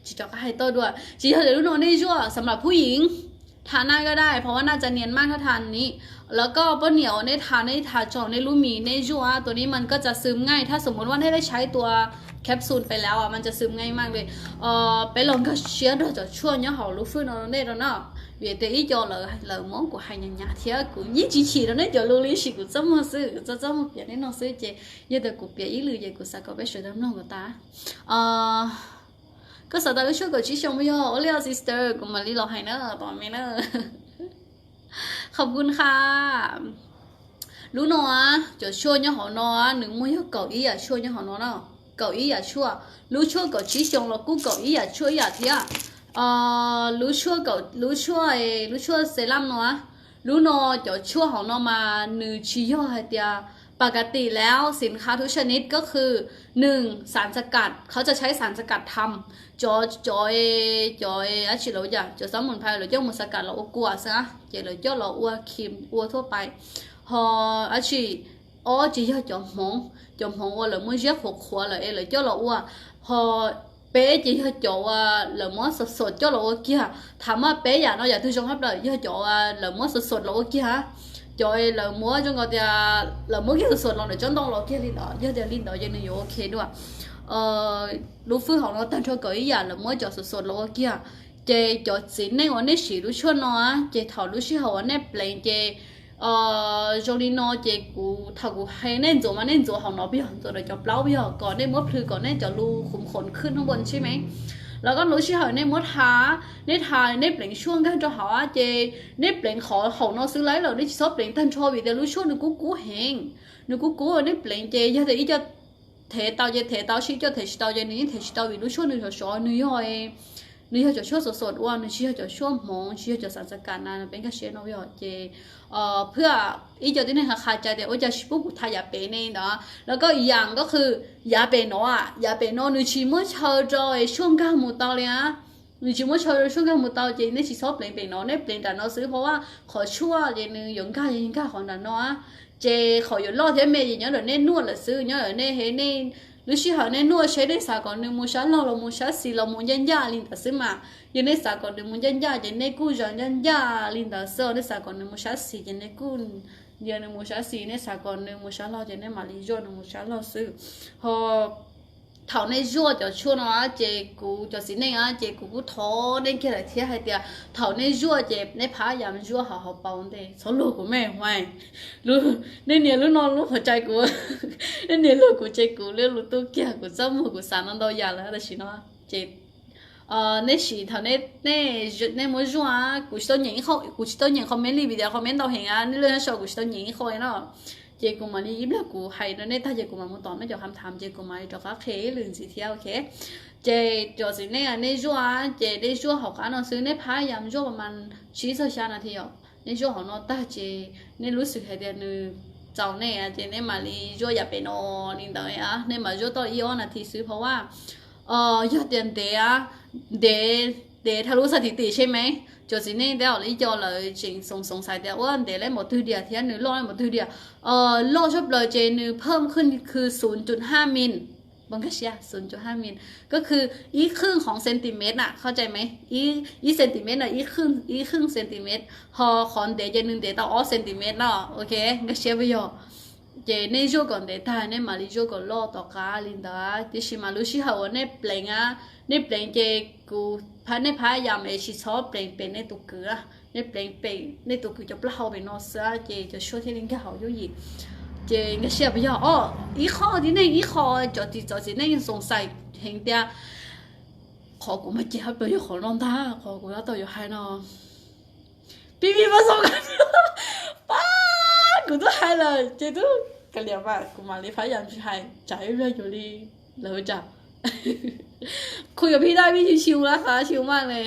จีจอกก็ให้ตัวด้วยจีเดี๋ยวรู้นอนได้ชั่วสำหรับผู้หญิงทานได้ก็ได้เพราะว่าน่าจะเนียนมากถ้าทานนี้แล้วก็ป้าเหนียวในทานในทาจองในลูมีในชั่วตัวนี้มันก็จะซึมง่ายถ้าสมมติว่าได้ใช้ตัวแคปซูลไปแล้วอ่ะมันจะซึมง่ายมากเลยไปลองก็เชียร์เราจะช่วยเนี่ยเขารู้ฟื้นเราได้แล้วเนาะvì thế ý cho lời món của hai nhà thì cũng như chỉ đó đấy cho lưu lý sĩ của rất một sự rất một việc đấy nó sẽ chế như từ cuộc việc ý lưu gì của sao có biết sự đam mê của ta có sao ta có chút của chỉ xong bây giờ Oleo sister của mà đi lò hay nữa bọn mình nữa ขอบคุณค่ะรู้เนาะจะช่วยเนี่ยเขาเนาะหนึ่งมือเก่าอีอ่ะช่วยเนี่ยเขาเนาะเก่าอีอ่ะช่วยรู้ช่วยกับชี้ชงแล้วกูเก่าอีอ่ะช่วยอ่ะที่รู้ช่วยกับรู้ช่วยเซรั่มเนาะรู้เนาะจะช่วยของเนาะมาหนึ่งชี้ย่อให้เดียปกติแล้วสินค้าทุกชนิดก็คือ1สารสกัดเขาจะใช้สารสกัดทำจอยอาชีพเราจะสมุนไพรหรือเจ้าหมูสกัดเรากลัวซะเจเราเจ้าเราอ้วครีมอ้วทั่วไปพออาชีพจีเจ้าจอมหงว่าเราไม่เชื่อหกขวดเลยเราเจ้าเราอ้วพอเป๊ะจีเจ้าว่าเราหมอสดเจ้าเรากี้ถามว่าเป๊ะอย่างเราอยากทุกช่องครับเลยเจ้าว่าเราหมอสดเรากี้ฮะrồi là múa trong cái là múa cái sườn lòng để cho đông lòng kia lên đó giờ để lên đó giờ này ok đúng không lúc phước họ nó tăng cho cái giờ là múa cho sườn lòng kia chế cho chính này họ nên xí lúc cho nó chế thảo lúc xí họ nên play chế trong đi nó chế cụ thảo cụ hay nên做mà nên做họ nó biết rồi để cho plau biết còn nên múa thư còn nên cho lu khủng khônขึ้นข้างบนใช่ไหมแล้วก็รู้ชื่อเหรอในมดหาในทายในเปล่งช่วงกันจะหาเจในเปล่งขอของน้องซื้อไรเราในชอบเปล่งท่านชอบวิแต่รู้ช่วงนึกกู้เฮงนึกกู้ในเปล่งเจจะแต่อีจะเทเตาเจเทเตาชี้จะเทชี้เตาเจนี้เทชี้เตาวิรู้ช่วงนึกจะสอนนึกย่อยนึกจะช่วงสดๆว่านึกชี้จะช่วงมองชี้จะสารสกัดนะเป็นก็เชนเอาไว้เจเพื่ออีจะที่นี่ค่ะใจแต่ว่าจะปุ๊บทายาเป็นนี่เนาะแล้วก็อีกอย่างก็คือยาเป็นเนาะยาเป็นเนาะนึกชี้มั่วเชอจอยช่วงกลางหมู่เตาเลยนะนึกชี้มั่วเชอช่วงกลางหมู่เตาเจนี่ชี้ชอบเป็นเนาะเนี่ยเป็นแต่เนาะซื้อเพราะว่าขอชั่วเจนึงยังกล้าของแต่เนาะเจขออยู่รอดเทเมย์อย่างเงี้ยเดี๋ยวเนี่ยนวดหรือซื้อเงี้ยเดี๋ยวเนี่ยเฮ้เนี่ยรู้ชื่อเขาเนี่ยนวดใช้ได้สากลหนึ่งมูชันเรามูชันสีเรามูยันยาลินแต่ซื้อมายังได้สากลหนึ่งมูยันยายังได้กู้จังยันยาลินแต่เซอร์ได้สากลหนึ่งมูชันสียังได้กู้ยังได้มูชันสีเนี่ยสากลหนึ่งมูชันเรายังได้มาลิโจหนึ่งมูชันเราซื้อพอเท่าในยั่วจะช่วยนะเจกูจะสิเนี่ยเจกูกูท้อเนี่ยแค่ไหนเที่ยให้เดียเท่าในยั่วเจในพายามยั่วหาหาเปาเดสลูกกูแม่ห่วยรู้เนี่ยรู้นอนรู้หัวใจกูเนี่ยรู้กูเจกูเรื่องรู้ตัวเกี่ยกูจมูกกูสั่นนั่นตัวยาแล้วแต่ชิเนาะเจในสีเท่าในมือยั่วกูชิโตหญิงเขาไม่รีบเดียวเขาไม่ต่อเห็นในเรื่องชอบกูชิโตหญิงเขาเนาะเจกูมานี่ยิ้มแล้วกูให้แล้วเนี่ยถ้าเจกูมามุตอนไม่จะคำถามเจกูมาจะก็เคหรือสิเที่ยวเคเจจอสิเนี่ยในชั่วเจในชั่วเขาการนอนซื้อในพายามชั่วประมาณ40 นาทีอ่ะในชั่วของนอนตาเจในรู้สึกให้เดือนนึงเจ้าเนี่ยเจในมาลีชั่วอย่าไปนอนนี่ต่ออ่ะในมาชั่วต่ออีออนนาทีซื้อเพราะว่ายอดเดือนเดทะลุสถิติใช่ไหม就是那条你叫来สงสัยแต่ว่าเดี๋ยวเลยหมดทีเดียวที่นึงลดหมดทีเดียวลดชอบเลยเจนึงเพิ่มขึ้นคือ 0.5 มิลบังคับเชีย 0.5 มิลก็คืออีครึ่งของเซนติเมตรน่ะเข้าใจไหมอีเซนติเมตรน่ะอีครึ่งเซนติเมตรพอคอนเดเจนึงเดต่อเซนติเมตรเนาะโอเคก็เชียไปอยู่เจในช่วงก่อนเดต้าในมาลิช่วงก่อนลดต่อกาลินดาที่ชิมาลุชิฮาวในเปล่งอ่ะในเปล่งเจกูในพายามชิชอบเปล่งเป็นในตุกเกลือในเปล่งเป็นในตุกเกลือจะเปล่าเป็นนอสเจะช่วยที่ลิงก์เขาอยู่อีก เจงก็เชียบยออ้ออีข้อที่นี่อีข้อจอดที่นี่ยังสงสัยเห็นเดียขอกูมาเจ็บไปอยู่ขอลองท่าขอกูแล้วต่ออยู่ให้นอพี่มาส่งกันป้ากูต้องให้เลยเจ๊ตู้กันเรียกว่ากูมาเลยพยายามให้ใจเรื่องอยู่ดีเลยจ้ะคุยกับพี่ได้พี่ชิวๆนะคะชิวมากเลย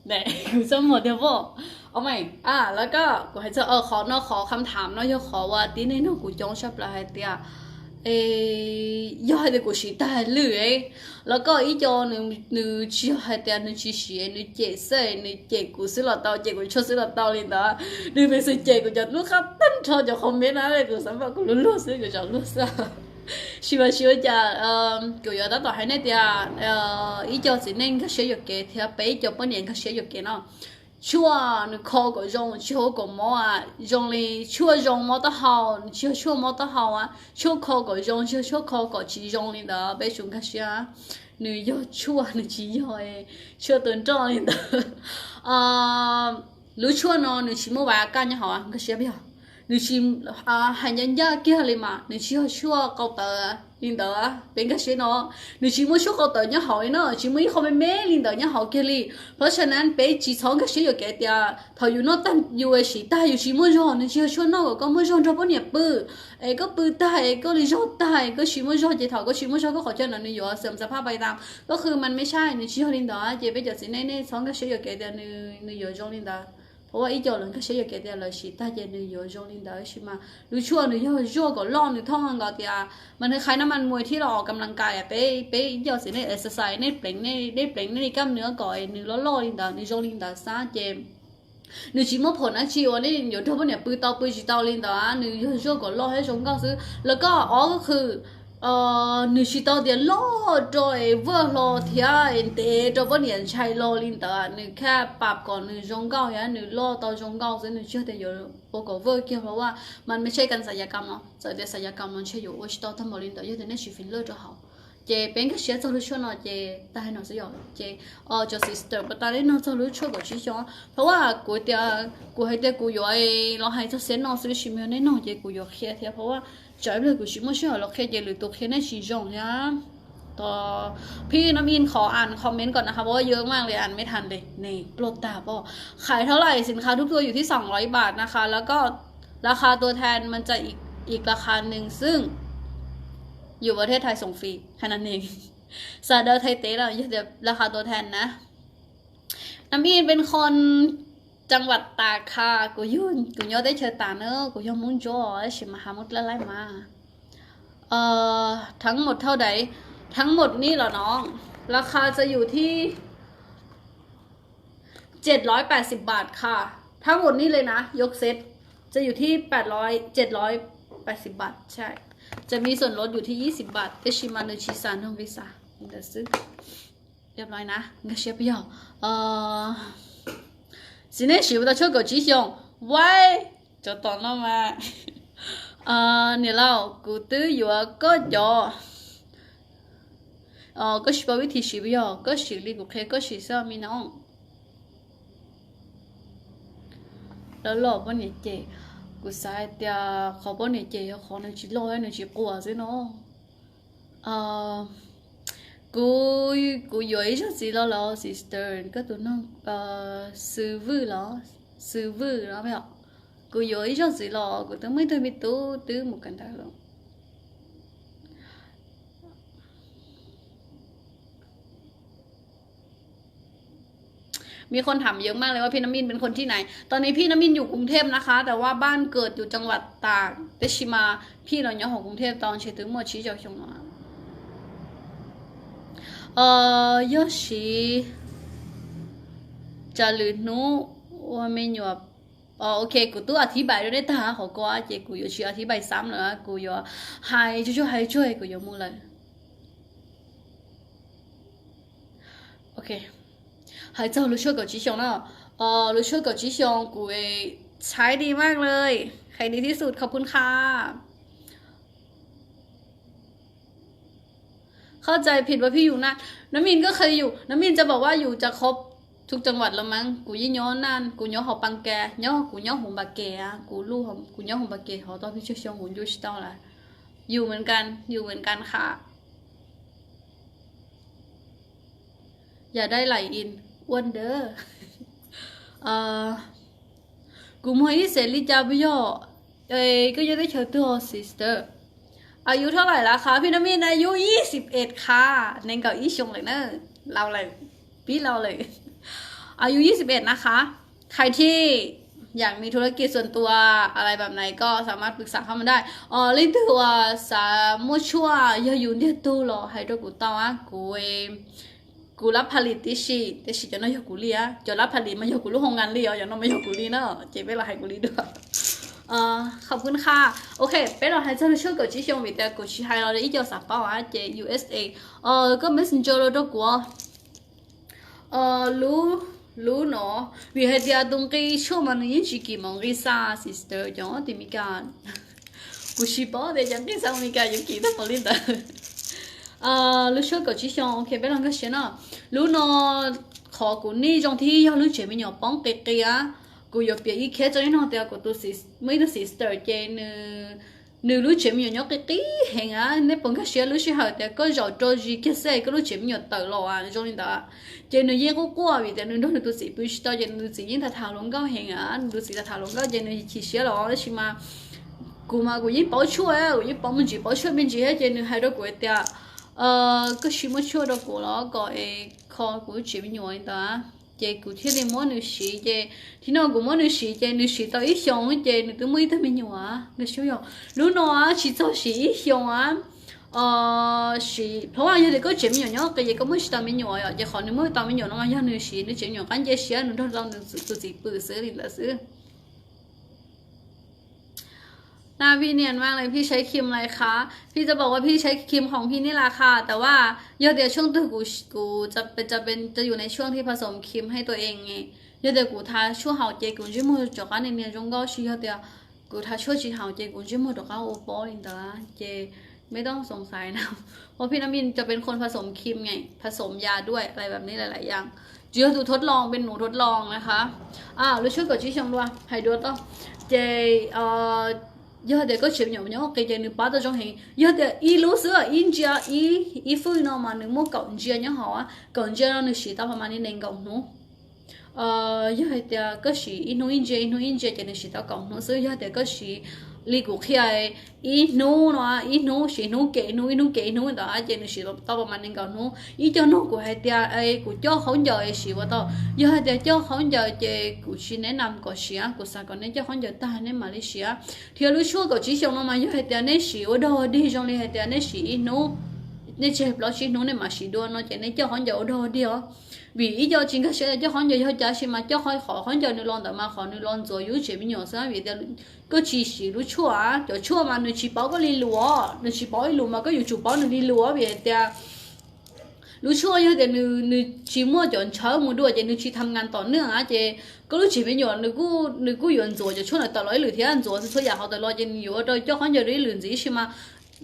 เนี่ยกูจะหมดเดี๋ยวบอกเอาใหม่แล้วก็กูให้เจอขอคำถามเนาะขอว่าที่นี่เนาะกูจ้องชอบอะไรเดีย要还得过去带路แล้วก็อีจอ你去还得你去学你解释你解故事了到解故确实了到领导你没事解故就ลูกค้าตั้งชอจะคอมเมนต์อะไรกูสัมภาษณ์กูรู้สึกกูจะรู้สึก希望กูอยากต่อให้เนี่ยเดียอีจอสิเนี่ยเขาเสียอยู่เกที่ไปอีจอ半年เขาเสียอยู่เกเนาะชั่ว你考个用ชั่ว个么用哩ชั่ว用么的好ชั่ว么的好ชั่ว考个用ชั่ว考个去用哩的被熊看些你要ชั่ว你去要ชั่วต้นจอ哩的รู้ชั่วเนาะ你去么玩干就好看些不要你去喊人家给你嘛你去要ชั่ว搞得领导เป็นก็ใช่เนาะ你去么ชั่ว搞得เนี่ย好เนาะ去么เขาไม่领导เนี่ย好给你เพราะฉะนั้นไปจีช้องก็ใช่อยู่แก่เดียถ้าอยู่นอกตั้งอยู่ไอ้สิได้อยู่去么รอ你去ชั่วนอกก็么รอจะบ่เนี่ยปื้อก็ปื้อได้ก็เลยรอได้ก็去么รอเจถาก็去么รอก็ขอเจ้าหน่อยอยู่เสริมสภาพไปตามก็คือมันไม่ใช่你去要领导เจไปจะสิในช้องก็ใช่อยู่แก่เดีย你อยู่中领导เพราะว่าอีเจ้าหลังก็ใช้ยาแก้เดียเลยสิแต่เจนอยู่ยงลินเดอร์ใช่ไหมรู้ชั่วหรือยอก็ล่อหรือท่องก็เดียมันคล้ายน้ำมันมวยที่เราออกกำลังกายไปเจ้าสิในเอ็กซ์ไซส์ในเปล่งในกล้ามเนื้อก่อยหรือล่อลินเดอร์ในยงลินเดอร์ซาเจมหรือชิมผลนะชิวนี่อยู่ทั่วไปเนี่ยปืนเตาลินเดอร์หรือยอก็ล่อให้ชงก็ซื้อแล้วก็ก็คือ你知道的老早我老天的，这不年才老领导，你看爸爸你中高呀，你老到中高时，你觉得有不过我讲了ว่ามันไม่ใช่การศัลยกรรมเนาะแต่เดี๋ยวศัลยกรรมมันใช่อยู่ว่า知道他们领导有点那是ฟิลเลอร์就好。เจเป็นก็เสีย做ลูกชั่วเนาะเจแต่ให้น้องสิยอเจจะซิสเตอร์แต่ได้น้อง做ลูกชั่วก็ชิชอนเพราะว่ากูให้เด็กกูอยู่ไอ้เราให้จะเสียน้องสิชิมเนี่ยน้องเจกูอยู่เครียดเพราะว่าใจเลยกูชิไม่ใช่เราแค่เจหรือตัวแค่ในชิจงเนี่ยต่อพี่น้ำอินขออ่านคอมเมนต์ก่อนนะคะเพราะว่าเยอะมากเลยอ่านไม่ทันเลยนี่โปรดตาบอกขายเท่าไหร่สินค้าทุกตัวอยู่ที่200 บาทนะคะแล้วก็ราคาตัวแทนมันจะอีกราคาหนึ่งซึ่งอยู่ประเทศไทยส่งฟรีแค่นั้นเองซาเดอร์ไทยเต้เราเดี๋ยวราคาตัวแทนนะน้ำอินเป็นคนจังหวัดตากค่ะกูยอได้เชิญตาเนอะกูยอมุ่งจ่อชิมหามุดละไล่มาทั้งหมดเท่าใดทั้งหมดนี่เหรอน้องราคาจะอยู่ที่780 บาทค่ะทั้งหมดนี่เลยนะยกเซตจะอยู่ที่780 บาทใช่จะมีส่วนลดอยู่ที่20 บาทเอชิมาโนชิซานทงวิซาอินเดซึเรียบร้อยนะงั้นเชียร์ไปย่อ今天学不到秋狗吉祥喂就懂了吗你老姑都有个叫ก็ชิบวิธีชิบย่อก็ชิลิกุเคก็ชิซามีน้องแล้วหลอกว่าเนี่ยเจกูใส่เดียเขาบอกเนี่ยเจเขาเนี่ยชิลอยเนี่ยชิกลัวสิเนาะกู有一阵子了 sister ก็ตัวน้องsư vuแล้วไม่หรอกู有一阵子了กูต้องไม่มีตู้หมดกันได้หรอมีคนถามเยอะมากเลยว่าพี่น้ำมินเป็นคนที่ไหนตอนนี้พี่น้ำมินอยู่กรุงเทพนะคะแต่ว่าบ้านเกิดอยู่จังหวัดตากเตชิมาพี่เราเนี่ยของกรุงเทพตอนเช้าถึงหมดชี้เจ้าชงมา有时จะลืมนู้ว่าไม่หยบโอเคกูตัวอธิบายด้วยนะเขาก็อาจจะกูอยู่ชี้อธิบายซ้ำเลยกูอยู่ให้ช่วยกูอยู่มุ่งเลยโอเคให้เจ้ารู้ช่วยกับจีชงเนาะรู้ช่วยกับจีชงกูใช้ดีมากเลยใครดีที่สุดขอบคุณค่ะเข้าใจผิดว่าพี่อยู่นะน้ำมินก็เคยอยู่น้ำมินจะบอกว่าอยู่จะครบ ทุกจังหวัดแล้วมั้งกูยี่ย้อนนั่นกูย้อนหอปังแกย้อนกูย้อนหงบาเกะกูรู้หอกูย้อนหงบาเกะเขาตอนพี่เชี่ยวหุ่นยูชิตอละอยู่เหมือนกันอยู่เหมือนกันค่ะอย่าได้ไหลอินอ้วนเด้อกูมวยเสรีจ้าบิโยก็ยังได้เชิญตัวซิสเตอร์อายุเท่าไหร่ละคะพี่น้ำมินอายุ21ค่ะเน่งกับอีชงเลยเนอะเราเลยพี่เราเลยอายุ21นะคะใครที่อยากมีธุรกิจส่วนตัวอะไรแบบไหนก็สามารถปรึกษาเข้ามาได้เรื่องตัวสามชั่วยาอยู่เนี่ยตู้หรอให้ดูกูต่อกูรับผลิตที่จะน้อยกูเลียจะรับผลิตมาอยู่กูลูกโรงงานเลียอย่างน้อยมาอยู่กูลีเนอะเจ๊ไปละให้กูลีด้วยขอบคุณค่ะโอเคไปเราให้เจ้าช่วยกดชี้ชมวิดีโอกูชี้ให้เราได้อีกเจ้าสาวเป้าเจ USA ก็ Messenger เราด้วยกูรู้เนาะวิเหตุการณ์ตรงที่ช่วงมันยิ่งชิกิมองกิซา sister จังที่มีการกูชี้ป้อเดี๋ยวจังที่สามีกันอยู่กี่ตัวผลิตรู้ช่วยกดชี้ชมโอเคไปลองกันเชียนะรู้เนาะขอกูนี่จังที่ยอดรู้เฉยไม่ยอมป้องเกะกูอยากเปลี่ยนอีกแค่จะนี่น้องแต่กูตัวไม่ตัว sister เจnữ lúc chém nhiều nhóc cái tí hình á nếu bằng cái xe lúc xe hở thì có giỏ cho gì cái xe cái lúc chém nhiều tờ lò à cho nên đó trên nữ yên có qua vì thế nữ đó nữ sĩ bữa sau trên nữ sĩ yên thật thảo luận cao hình á nữ sĩ thật thảo luận cao trên nữ chỉ xe lò đó chỉ mà cô yên bảo chua á cô yên bảo mình chỉ bảo chua bên chỉ hết trên nữ hai đứa của ấy cái gì mà chua đó của nó gọi kho của chém nhiều anh đó chị cụ thể thì mỗi nữ sĩ chị thì nó cũng mỗi nữ sĩ tao ít xong chị nữ tôi mới thấy mình nhiều à cái số nhiều lúc nó chỉ cho sĩ ít xong á sĩเพราะว่าอยู่ก็เจ็บอยู่เนาะก็ยังก็ไม่ใช่ตามไม่หน่อยอ่ะจะขอนึกไม่ตามไม่หน่อยน้องยังนึกสีนึกเจ็บอยู่กันเจ๊เสียนึกต้องนึกตัวสีปื้อซื้อหรือละซื้อหน้าพี่เนียนมากเลยพี่ใช้ครีมอะไรคะพี่จะบอกว่าพี่ใช้ครีมของพี่นี่แหละค่ะแต่ว่าเดี๋ยวช่วงตัวกูจะอยู่ในช่วงที่ผสมครีมให้ตัวเองไงเดี๋ยวกูทาช่วงหาวเจกูจะมือจอกอันเนี่ยจงก็ชี้เดี๋ยวกูทาช่วงจีหาวเจกูจะมือจอกอันโอปอลินเตอร์เจไม่ต้องสงสัยนะเพราะพี่น้ำมินจะเป็นคนผสมครีมไงผสมยาด้วยอะไรแบบนี้หลายๆอย่างเดี๋ยวดูทดลองเป็นหนูทดลองนะคะแล้วช่วยกดชี้ชมด้วยให้ดูต่อเจgiờ để có chịu nhiều nhau cái gì nữa bắt đầu trong hình giờ để ý lúc xưa in chia ý phụ nó mà nếu muốn cộng chia nhau họ cộng chia nó được chỉ tao mà nên cộng nó giờ để có chỉ in in chia cho nên chỉ tao cộng nó xưa giờ để có chỉ lý cụ khi ấy in nó chỉ nó kể nó đó cho nên chỉ tao mà nên cộng nó ý cho nó của hai tia ấy của cho không giờ chỉ vào tao giờ để cho không giờ chơi của chỉ nên làm của chỉ của sao còn nên cho không giờ ta nên Malaysia thì lúc trước của chỉ trong nó mà giờ tia nên chỉ ở đâu đi trong này tia nên chỉ nó nên chơi nó chỉ nó nên mà chỉ đua nó cho nên cho không giờ ở đâu đi ó vì ý do chính cái sẽ cho không giờ hơi giá mà cho khỏi khỏi không giờ nữa lon mà khỏi nữa lon rồi yếu chế bị nhỏ sao vì thế có chỉ lúc chua mà nó chỉ bảo có đi lúa nó chỉ bảo đi lúa mà cóอยู่chủ bảo nó đi lúa vì thế lúc chua như thế nó chỉ mua chọn cháo mua đua thì nó chỉทำงานต่อเนื่องá chị có lúc chỉ bị nhỏ nó cứ yuan rồi cho chua làต่อร้อยหรือที่อันrồi thì thôiอยากเขาต่อร้อยจะอยู่rồi cho không giờ đi luyện gì chứ mà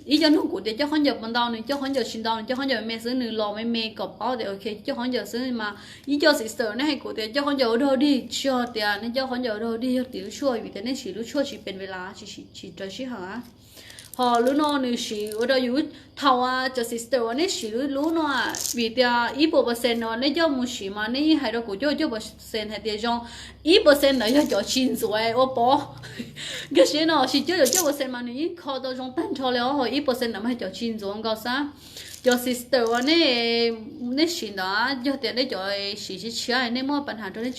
ý cho nó của cho không giờ ban đầu này cho không giờ xin đầu cho không giờ mẹ xứ nữ lò mẹ cọp bao thì ok cho không giờ xứ mà ý cho sister này hay của thì cho không giờ ở đâu đi cho tiền nên cho không giờ ở đâu đi cho tiểu chua vì thế nên chỉ lúc chua chỉ bên về lá chỉ cho chỉ hả họ lúc nó nữ sĩ ở đâuอยู่thầu cho sister này sĩ lúc nó vì thế ý bộ percent nó nên cho một sĩ mà nên hay đó của cho percent hay tiền trong ý percent này cho chín rồi ô bỏ cái gì nó chỉ cho percent mà nên khó đâu trong tan choแล้วhọ ý percent là mới cho chín rồi không có sao cho sister này nên sĩ đó cho tiền để cho sĩ chia nên mua ปัญหา cho nên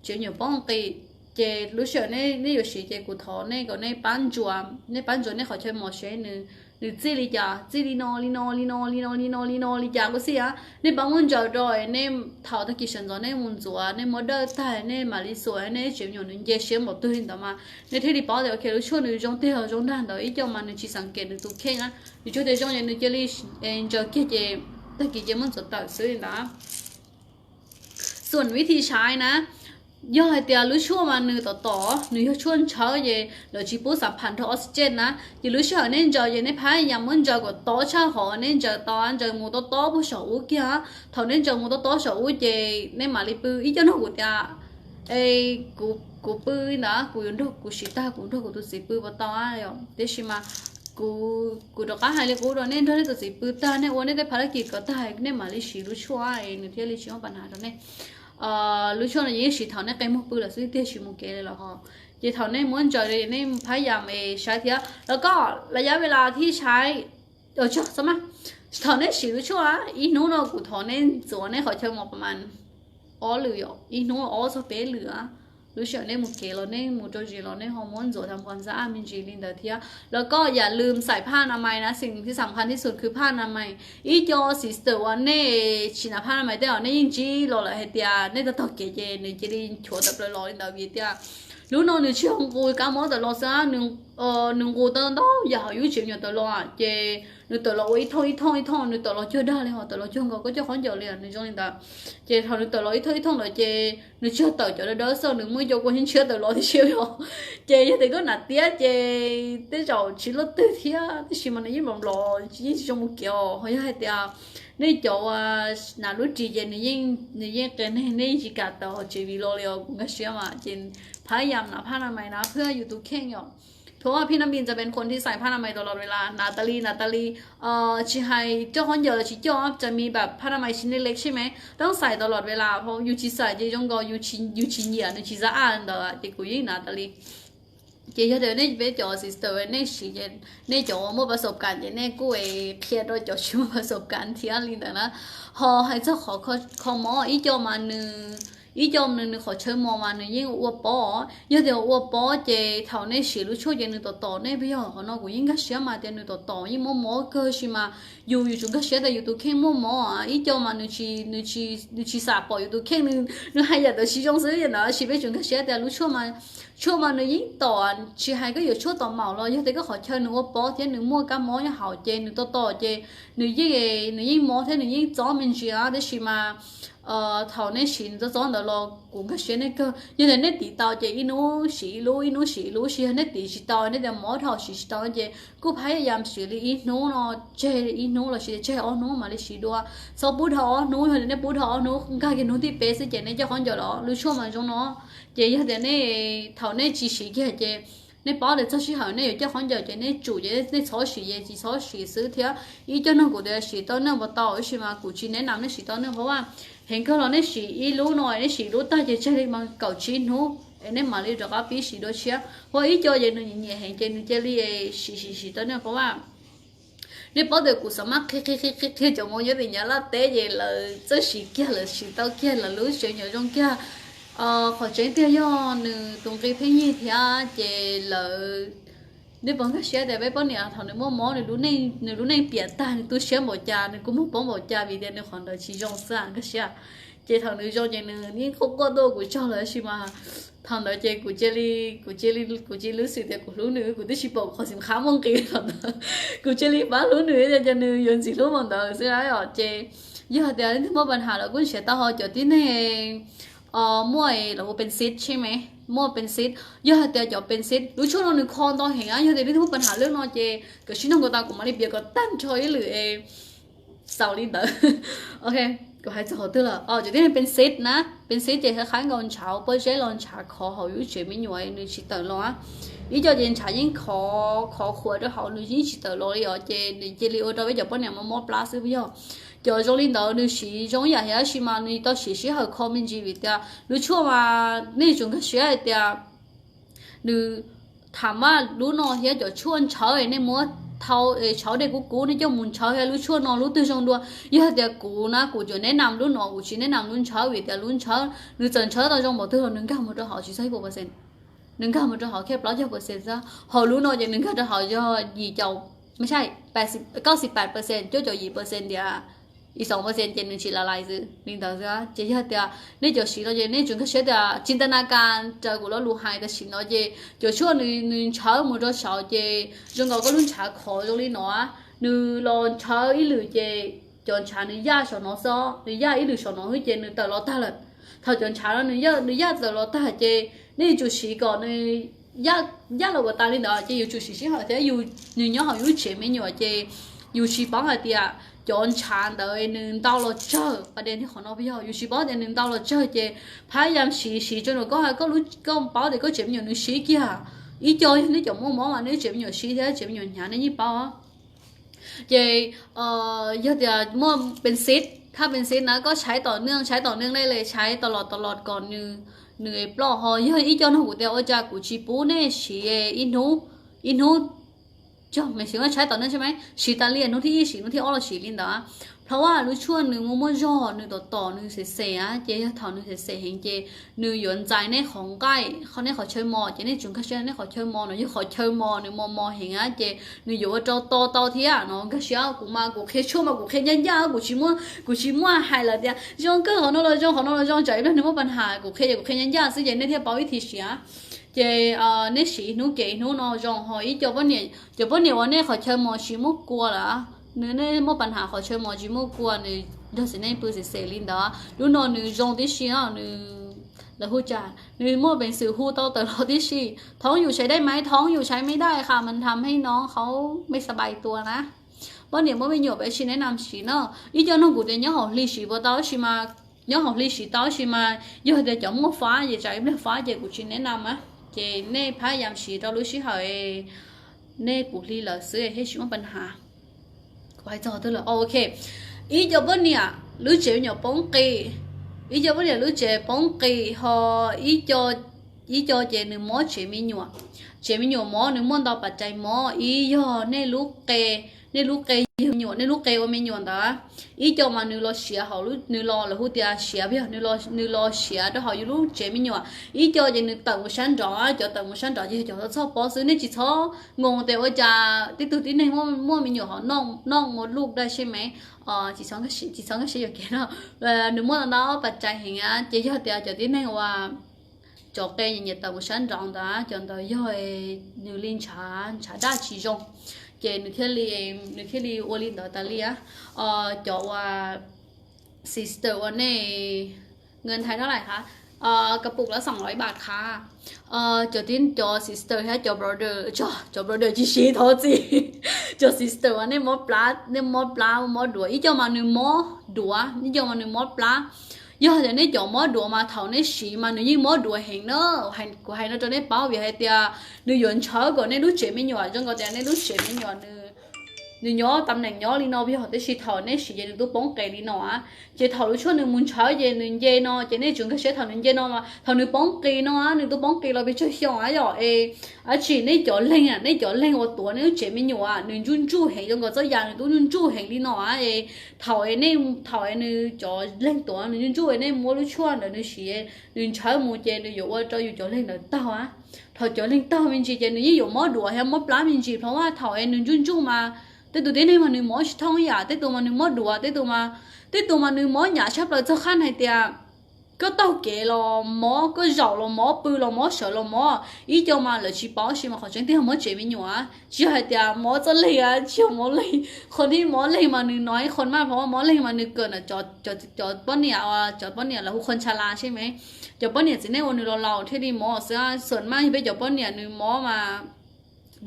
chịu nhiều bông kỳ chị lúc xưa này有时间骨头那个那帮助那好像没学你自己家自己弄里家个是啊那帮我找着那头的几身上那工作啊那没得太那马里说那就有人家学没对的嘛那天你包的 OK lúc xưa你种对好种难的一叫嘛你去上给你都看啊你就得种人你这里就给这但给这么做到所以นะส่วนวิธีใช้นะ do hai tia lúa chua mà nửa tỏ nửa chuôn cháo về rồi chỉ bố sản phẩm thọ oxygen á thì lúa chua nên giờ về nên phải nhắm muốn giờ của tỏ cha họ nên giờ tỏ ăn giờ mua tỏ bố sầu u kia thọ nên giờ mua tỏ sầu u về nên mà đi bự ít cho nó của tia ê của bự đó của yến đâu của sĩ ta của đâu của tôi sĩ bự vào tỏ á rồi thế chứ mà của đó cả hai lấy của đó nên thôi nên tôi sĩ bự ta nên uống nên cái phải kịp có ta nên mà lấy sĩ lúa chua ấy nên thế lấy sĩ không bàn hà đó nên lúc trước là những sự thảo này cái một bữa là sự tiêu chịu một cái là họ chỉ thảo này muốn chơi thì nên phải làm để sai thìแล้วก็ระยะเวลาที่ใช้ใช่ไหมถอนเนี่ยสิรู้ชัวร์อีนู้นเรากูถอนเนี่ยส่วนเนี่ยเขาเชิงมาประมาณเหลืออีนู้นสเปรเหลือรู้ชัวร์เนี่ยหมดเกลือเนี่ยหมดโจจีเราเนี่ยฮอร์โมนโจทำความสะอาดมินจีลินเดอร์เทียแล้วก็อย่าลืมใส่ผ้าอนามัยนะสิ่งที่สำคัญที่สุดคือผ้าอนามัยอีจอสิสเตอร์วันเนี่ยชินาผ้าอนามัยแต่เอาเนี่ยยิ่งจีรอเลยเดียเนี่ยจะต้องเกจเนี่ยจะได้ชัวร์แต่เลยรอในดาวเดียรู้น้องเนี่ยเชื่อกูการมอแต่รอซะหนึ่งกูเติมต้องอย่าหายุ่งเฉียบอยู่แต่รอเจนึกแต่เราอีท่องนึกแต่เราเชื่อได้เลยเหรอแต่เราเชื่อก็จะขอนเจอเลยในช่วงนี้แต่เจทำนึกแต่เราอีท่องเลยเจนึกเชื่อแต่จะได้เสนึกไม่ยกคนเชื่อแต่เราที่เชื่ออยู่เจยังแต่ก็หนักเตี้ยเจแต่เราชีรถเตี้ยที่ชิมันยิ่งแบบรอยิ่งชมเกี่ยวเขาอยากให้เตี้ยในจอหน้ารถจีเจนี่ยิ่งเกินในจีกัดต่อจีวีโรเลยกูก็เชื่อมาเจนพยายามนะผ้าอนามัยนะเพื่ออยู่ตัวเข่งอยู่เพราะว่าพี่น้ำบินจะเป็นคนที่ใส่ผ้าอนามัยตลอดเวลานาตาลีชีไฮเจ้าคนเยอะชีเจ้าจะมีแบบผ้าอนามัยชิ้นเล็กๆใช่ไหมต้องใส่ตลอดเวลาเพราะอยู่ชีใส่จีจงก็อยู่ชีเหยียดในชีจะอ่านต่อจีกูยิ่งนาตาลีเจ้าเดี๋ยวในเวจอสิสเตอร์ในชีเจนในจอมั่วประสบการณ์เจนในกูเพียรโดยจอชิมประสบการณ์ที่อะไรแต่นะพอให้เจ้าขอหมออีจอมาหนึ่งอีจอมหนึ่งขอเชิญมอมาหนึ่งยิ่งอ้วปอเดี๋ยวอ้วปอเจเท่าในสิรู้ช่วยเจนึงต่อในพี่หอเขาเนาะกูยิ่งก็เสียมาเจนึงต่อยิ่งมอก็ใช่มาอยู่จุดก็เสียแต่อยู่ตัวแค่มออีจอมาหนึ่งชีสาปอยู่ตัวแค่หนึ่งให้ยาตัวชีจงซื้ออย่างนั้นชีไปจุดก็เสียแต่รู้ช่วยมาหนึ่งยิ่งต่อชีให้ก็อยู่ช่วยต่อเหมาเลยเดี๋ยวก็ขอเชิญหนึ่งอ้วปอเจหนึ่งมั่วกับมอยังหาเจหนึ่งต่อเจหนึ่งยิ่งมอเจหนึ่งยิ่งจ้อมันชีอ่ะแต่ชีมาเท่าในสินจะจ้องเดี๋ยวเรากูก็เชื่อในก็ยังในตีตาเจอีนู้สีรู้สีในตีสีตาในเดี๋ยวหมอเท่าสีตาเจกูพยายามสีเลยอีนู้เนาะเจอีนู้เราสีเจอ๋อนู้มาเลยสีดัวสอบปูเท่านู้เห็นในปูเท่านู้ก็กินนู้ที่เป๊ะสิเจในเจ้าคนเดียวหรอรู้ชั่วมันจงเนาะเจยังเดี๋ยวในเท่าในจีสีแค่เจในป้าเดี๋ยวจะสีหายในอยู่เจ้าคนเดียวเจในจู่เจในช้อสีเจจีช้อสีซื้อเถอะอีเจ้านั่งกูเดี๋ยวสีตอนนั่งบ่ต่อใช่ไหมกูจีแนะนำในสีตอนนั่งเพราะว่าเห็นก็เราในสีอีรู้หน่อยในสีรู้ตาจะใช่มันเก่าชิ้นนู้ในมาเลยจะกับปีสีโดยเชียเพราะอีจอจะหนึ่งเนี่ยเห็นจะหนึ่งจะเรียสีตอนนั้นเพราะว่าในป้าเด็กกูสามารถแค่จะมองยังเป็นยังละเตะยังละจะสีแก่ละสีเต้าแก่ละรู้เสียงอย่างจงแก่ขอเจ้าเตี้ยย้อนหนึ่งตรงที่พี่ยี่ที่เจละnếu bọn cái xe để bé bọn nhà thằng nó mò này lúc này biển ta này tôi xe bỏ cha này cũng muốn bỏ cha vì thế nó còn đợi chỉ trong sang cái xe chơi thằng nó cho chơi nữa nhưng không có đâu của cho là gì mà thằng đó chơi của chơi lứa sự thì của lứa nữa của tôi chỉ bỏ khỏi xem khá mong kỳ thằng của chơi bán lứa nữa cho nên dùng gì lứa mà đó sẽ ấy ở chơi giờ thì đến thứ mà hà là cũng sẽ tao họ cho tí này mua là một bên xịtใช่ไหมมั่วเป็นซิดยอดแต่จะเป็นซิดรู้ช่วงเราหนึ่งคอนตอนเห็นอ่ะยอดแต่ที่ทุกปัญหาเรื่องนอเจก็ชิ้นของกูตากูมาในเบียก็ตั้งชอยหรือสาวลินเตอร์โอเคก็ให้จะขอตัวละจะที่เป็นซิดนะเป็นซิดเจคล้ายๆกับชาเปิดใช้ลอนชาคอเขาอยู่เฉยไม่หน่วยหนึ่งชิตเตอร์ล้ออีจอเจนชายิ่งคอขวดด้วยเขาหนึ่งชิตเตอร์ล้อเลยเจลีโอเราไปจับป้อนเนี่ยมอปลาซื้อไปย่อ就种领导你是种也也是嘛，你到学习和考面机会的，你错嘛，你种个学的，你ถามว่ารู้นอเฮียจะชวนเช้าไอ้เนี่ยมัวเท่าเช้าเด็กกูนี่จะมุนเช้าเฮียรู้ชวนนอรู้ตื่นชงดัวเยอะแต่กูนะกูจะแนะนำรู้นอกูชี้แนะนำรู้เช้าวิแต่รู้เช้า你整เช้าตอนจงบอกตื่นหนึ่งก้ามันจะ好几%หนึ่งก้ามันจะ好แค่80%ซะพอรู้นอจะหนึ่งก้าจะ好จะยี่เจ้าไม่ใช่98%就2%เดียวอี2%เจนนึงชีละลายซื้อลิงต่อซะเจียเดียนี่จะสีเราเจนี่จุดก็เสียเดียจินตนาการจะกูเรารู้หายแต่สิ่งเราเจจะช่วยนึงเช้ามือเราเช้าเจจงก็รุ่นเช้าขอตรงนี้เนาะนึงรอเช้าอีหรือเจจนเช้านึงย่าสอนน้องซ้อนึงย่าอีหรือสอนน้องให้เจนึงแต่เราตาเลย thầu chọn chả nó nữ yết rồi lo ta chơi nên chủ sĩ còn nữ yết là của ta lên đó chơi yêu chủ sĩ họ thế yêu nữ nhớ họ yêu chế mấy nhỏ chơi yêu sĩ bóng là tiệt chọn chán đời nên tao lo chơiประเด็นที่เขาnói bây giờ yêu sĩ bóng thì nên tao lo chơi chơi phải làm sĩ cho nó có lúc có bảo để có chế nhiều nữ sĩ kia ý chơi nếu chọn món mà nếu chế nhiều sĩ thế chế nhiều nhà nếu như bao á chơi giờ thì muaเป็นเซตถ้าเป็นเซตนะก็ใช้ต่อเนื่องได้เลยใช้ตลอดก่อนเหนื่อยปลอกหอยอีจอนหูเดียวจากกูชีปูเนี่ยชีอินูจ้าไม่ใช่ว่าใช้ต่อเนื่องใช่ไหมชีตาเลียนนู้นที่อ้อเราชีลินดาเพราะว่ารู้ช่วงหนึ่งมั่วย่อหนึ่งต่อหนึ่งเสียเจ๊ถอนหนึ่งเสียเห็นเจหนึ่งหยวนใจในของใกล้เขาเนี่ยขอเชิญมอเจในจุนเขาเชิญเนี่ยขอเชิญมอหน่อยยี่ขอเชิญมอหนึ่งมอเห็นอ่ะเจหนึ่งอยู่ว่าโตเทียเนาะก็เชียวกูแค่ชั่วมากูแค่ย่ากูชิมัวหายละเดียจงก็ของเราใจแล้วหนึ่งว่าปัญหากูแค่ย่าซึ่งอย่างนี้เทียบเอาวิธีเสียเจเนี่ยสีนู้เก๋นู้นอจงหอยจบวันเนี่ยวันนี้ขอเชิญมอชิมุกกลัวละเนื้อเนี่ยมั่วปัญหาขอเชิญมอชิมุกกลัวเนี่ยเดี๋ยวสิเนี่ยปืนเสลินดารู้นอนเนี่ยจงที่เสียเนี่ยแล้วหูจ่าเนี่ยมั่วเป็นสื่อหูโตแต่เราที่ชีท้องอยู่ใช้ได้ไหมท้องอยู่ใช้ไม่ได้ค่ะมันทำให้น้องเขาไม่สบายตัวนะวันนี้มั่วเป็นหยกไปชีแนะนำชีเนาะอีเจ้าน้องกูเดี๋ยวย้อนหอลิชีบ่ต้าชีมาย้อนหอลิชีต้าชีมาย้อนเดี๋ยวจะมั่วฟ้าอย่าใจไม่ฟ้าอย่ากูชีแนะนำอ่ะเจเน่พายยามชีเรารู้ชีเหรอเน่กูลีเหรอซื้อให้ชีว่าปัญหาไว้จอตัวเลยโอเคอีเจ้าบ้านเนี่ยรู้เจ็บหยกป้องกีอีเจ้าบ้านเนี่ยรู้เจ็บป้องกีฮออีเจ้าเจหนึ่งหม้อเจ็บไม่หยกหม้อหนึ่งม้วนดาวปัจจัยหม้ออีย่อเน่ลูกเกหยกเน่ลูกเกว่าไม่หยกแต่อีเจ้ามาหนึ่งรอเสียเขารู้หนึ่งรอแล้วหัวเดียเสียไปหนึ่งรอเสียแต่เขาอยู่รู้เจ็บไม่หยกอีเจ้าเจหนึ่งต่างชั้นจ่อเจ้าต่างชั้นจ่อเจ้าชอบปอซื้อเนี่ยจีชอบงงแต่ว่าจะติดตัวที่ในม้วนไม่หยกเขาน้องหมดลูกได้ใช่ไหมchỉ sống cái gì vậy đó nếu muốn nó bật chạy hình á chỉ cho tiền cho tiếng nàyว่าcho cây nhiệt tàu sáng rộng đó cho tới rồi nếu linh trả đa chỉ dùng chỉ nếu thiên li ô linh đó ta li á cho sister วันนี้เงินไทยเท่าไหร่คะกระปุกละ200 บาทค่ะcho tin cho sister hay cho brother chỉ xí thôi gì cho sister anh em mót đùa ý cho mà người mót đùa ý cho mà người mót plá giờ thì nên cho mót đùa mà thầu nên xí mà người mót đùa hành nó hành của hành nó cho nên bảo vì hay tia người dọn chở của nên lúc chuyện mấy nhỏ trong cái tia nên lúc chuyện mấy nhỏ người nhỏ tầm này nhỏ đi nó bây giờ tới xí thầu nên xí vậy tôi bóng kẹt đi nó á chỉ thầu lúc trước người muốn chở về người dê nó chỉ nên chúng cái sẽ thầu người dê nó mà thầu người bóng kẹt nó á người tôi bóng kẹt là bị chơi xong á rồi chỉ nên chỗ lên ở tuổi nếu chuyện mấy nhỏ á người run chu hành trong cái giấy người tôi run chu hành đi nó á thầu nên chỗ lên tuổi người run chu nên mua lúc trước rồi người xí người chở mua chơi người dụ cho dù chỗ lên là tao á thầu chỗ lên tao mình chỉ chơi người dụ mót đùa hay mót lá mình chỉเพราะว่าthầu người run chu mà tới tụi này mà người mót thông giả tới tụi mà người mót đùa tới tụi mà người mót nhà sắp lại cho khăn hay tiệt có tao kể là mót có giàu là mót bự là mót sợ là mót ý cho mà là chỉ bảo chỉ mà họ chẳng thấy mót chế với nhỏ chỉ hay tiệt mót cho lì à chỉ mót lìคนที่mót lì mà người nói คนมากเพราะว่าmót lì mà ngườiเกินอ่ะจอดป้อนเนี่ยแล้วคนชราใช่ไหมจอดป้อนเนี่ยสิในวันนึงเราที่ดีmóตส่วนมากที่ไปจอดป้อนเนี่ยนึงmóมา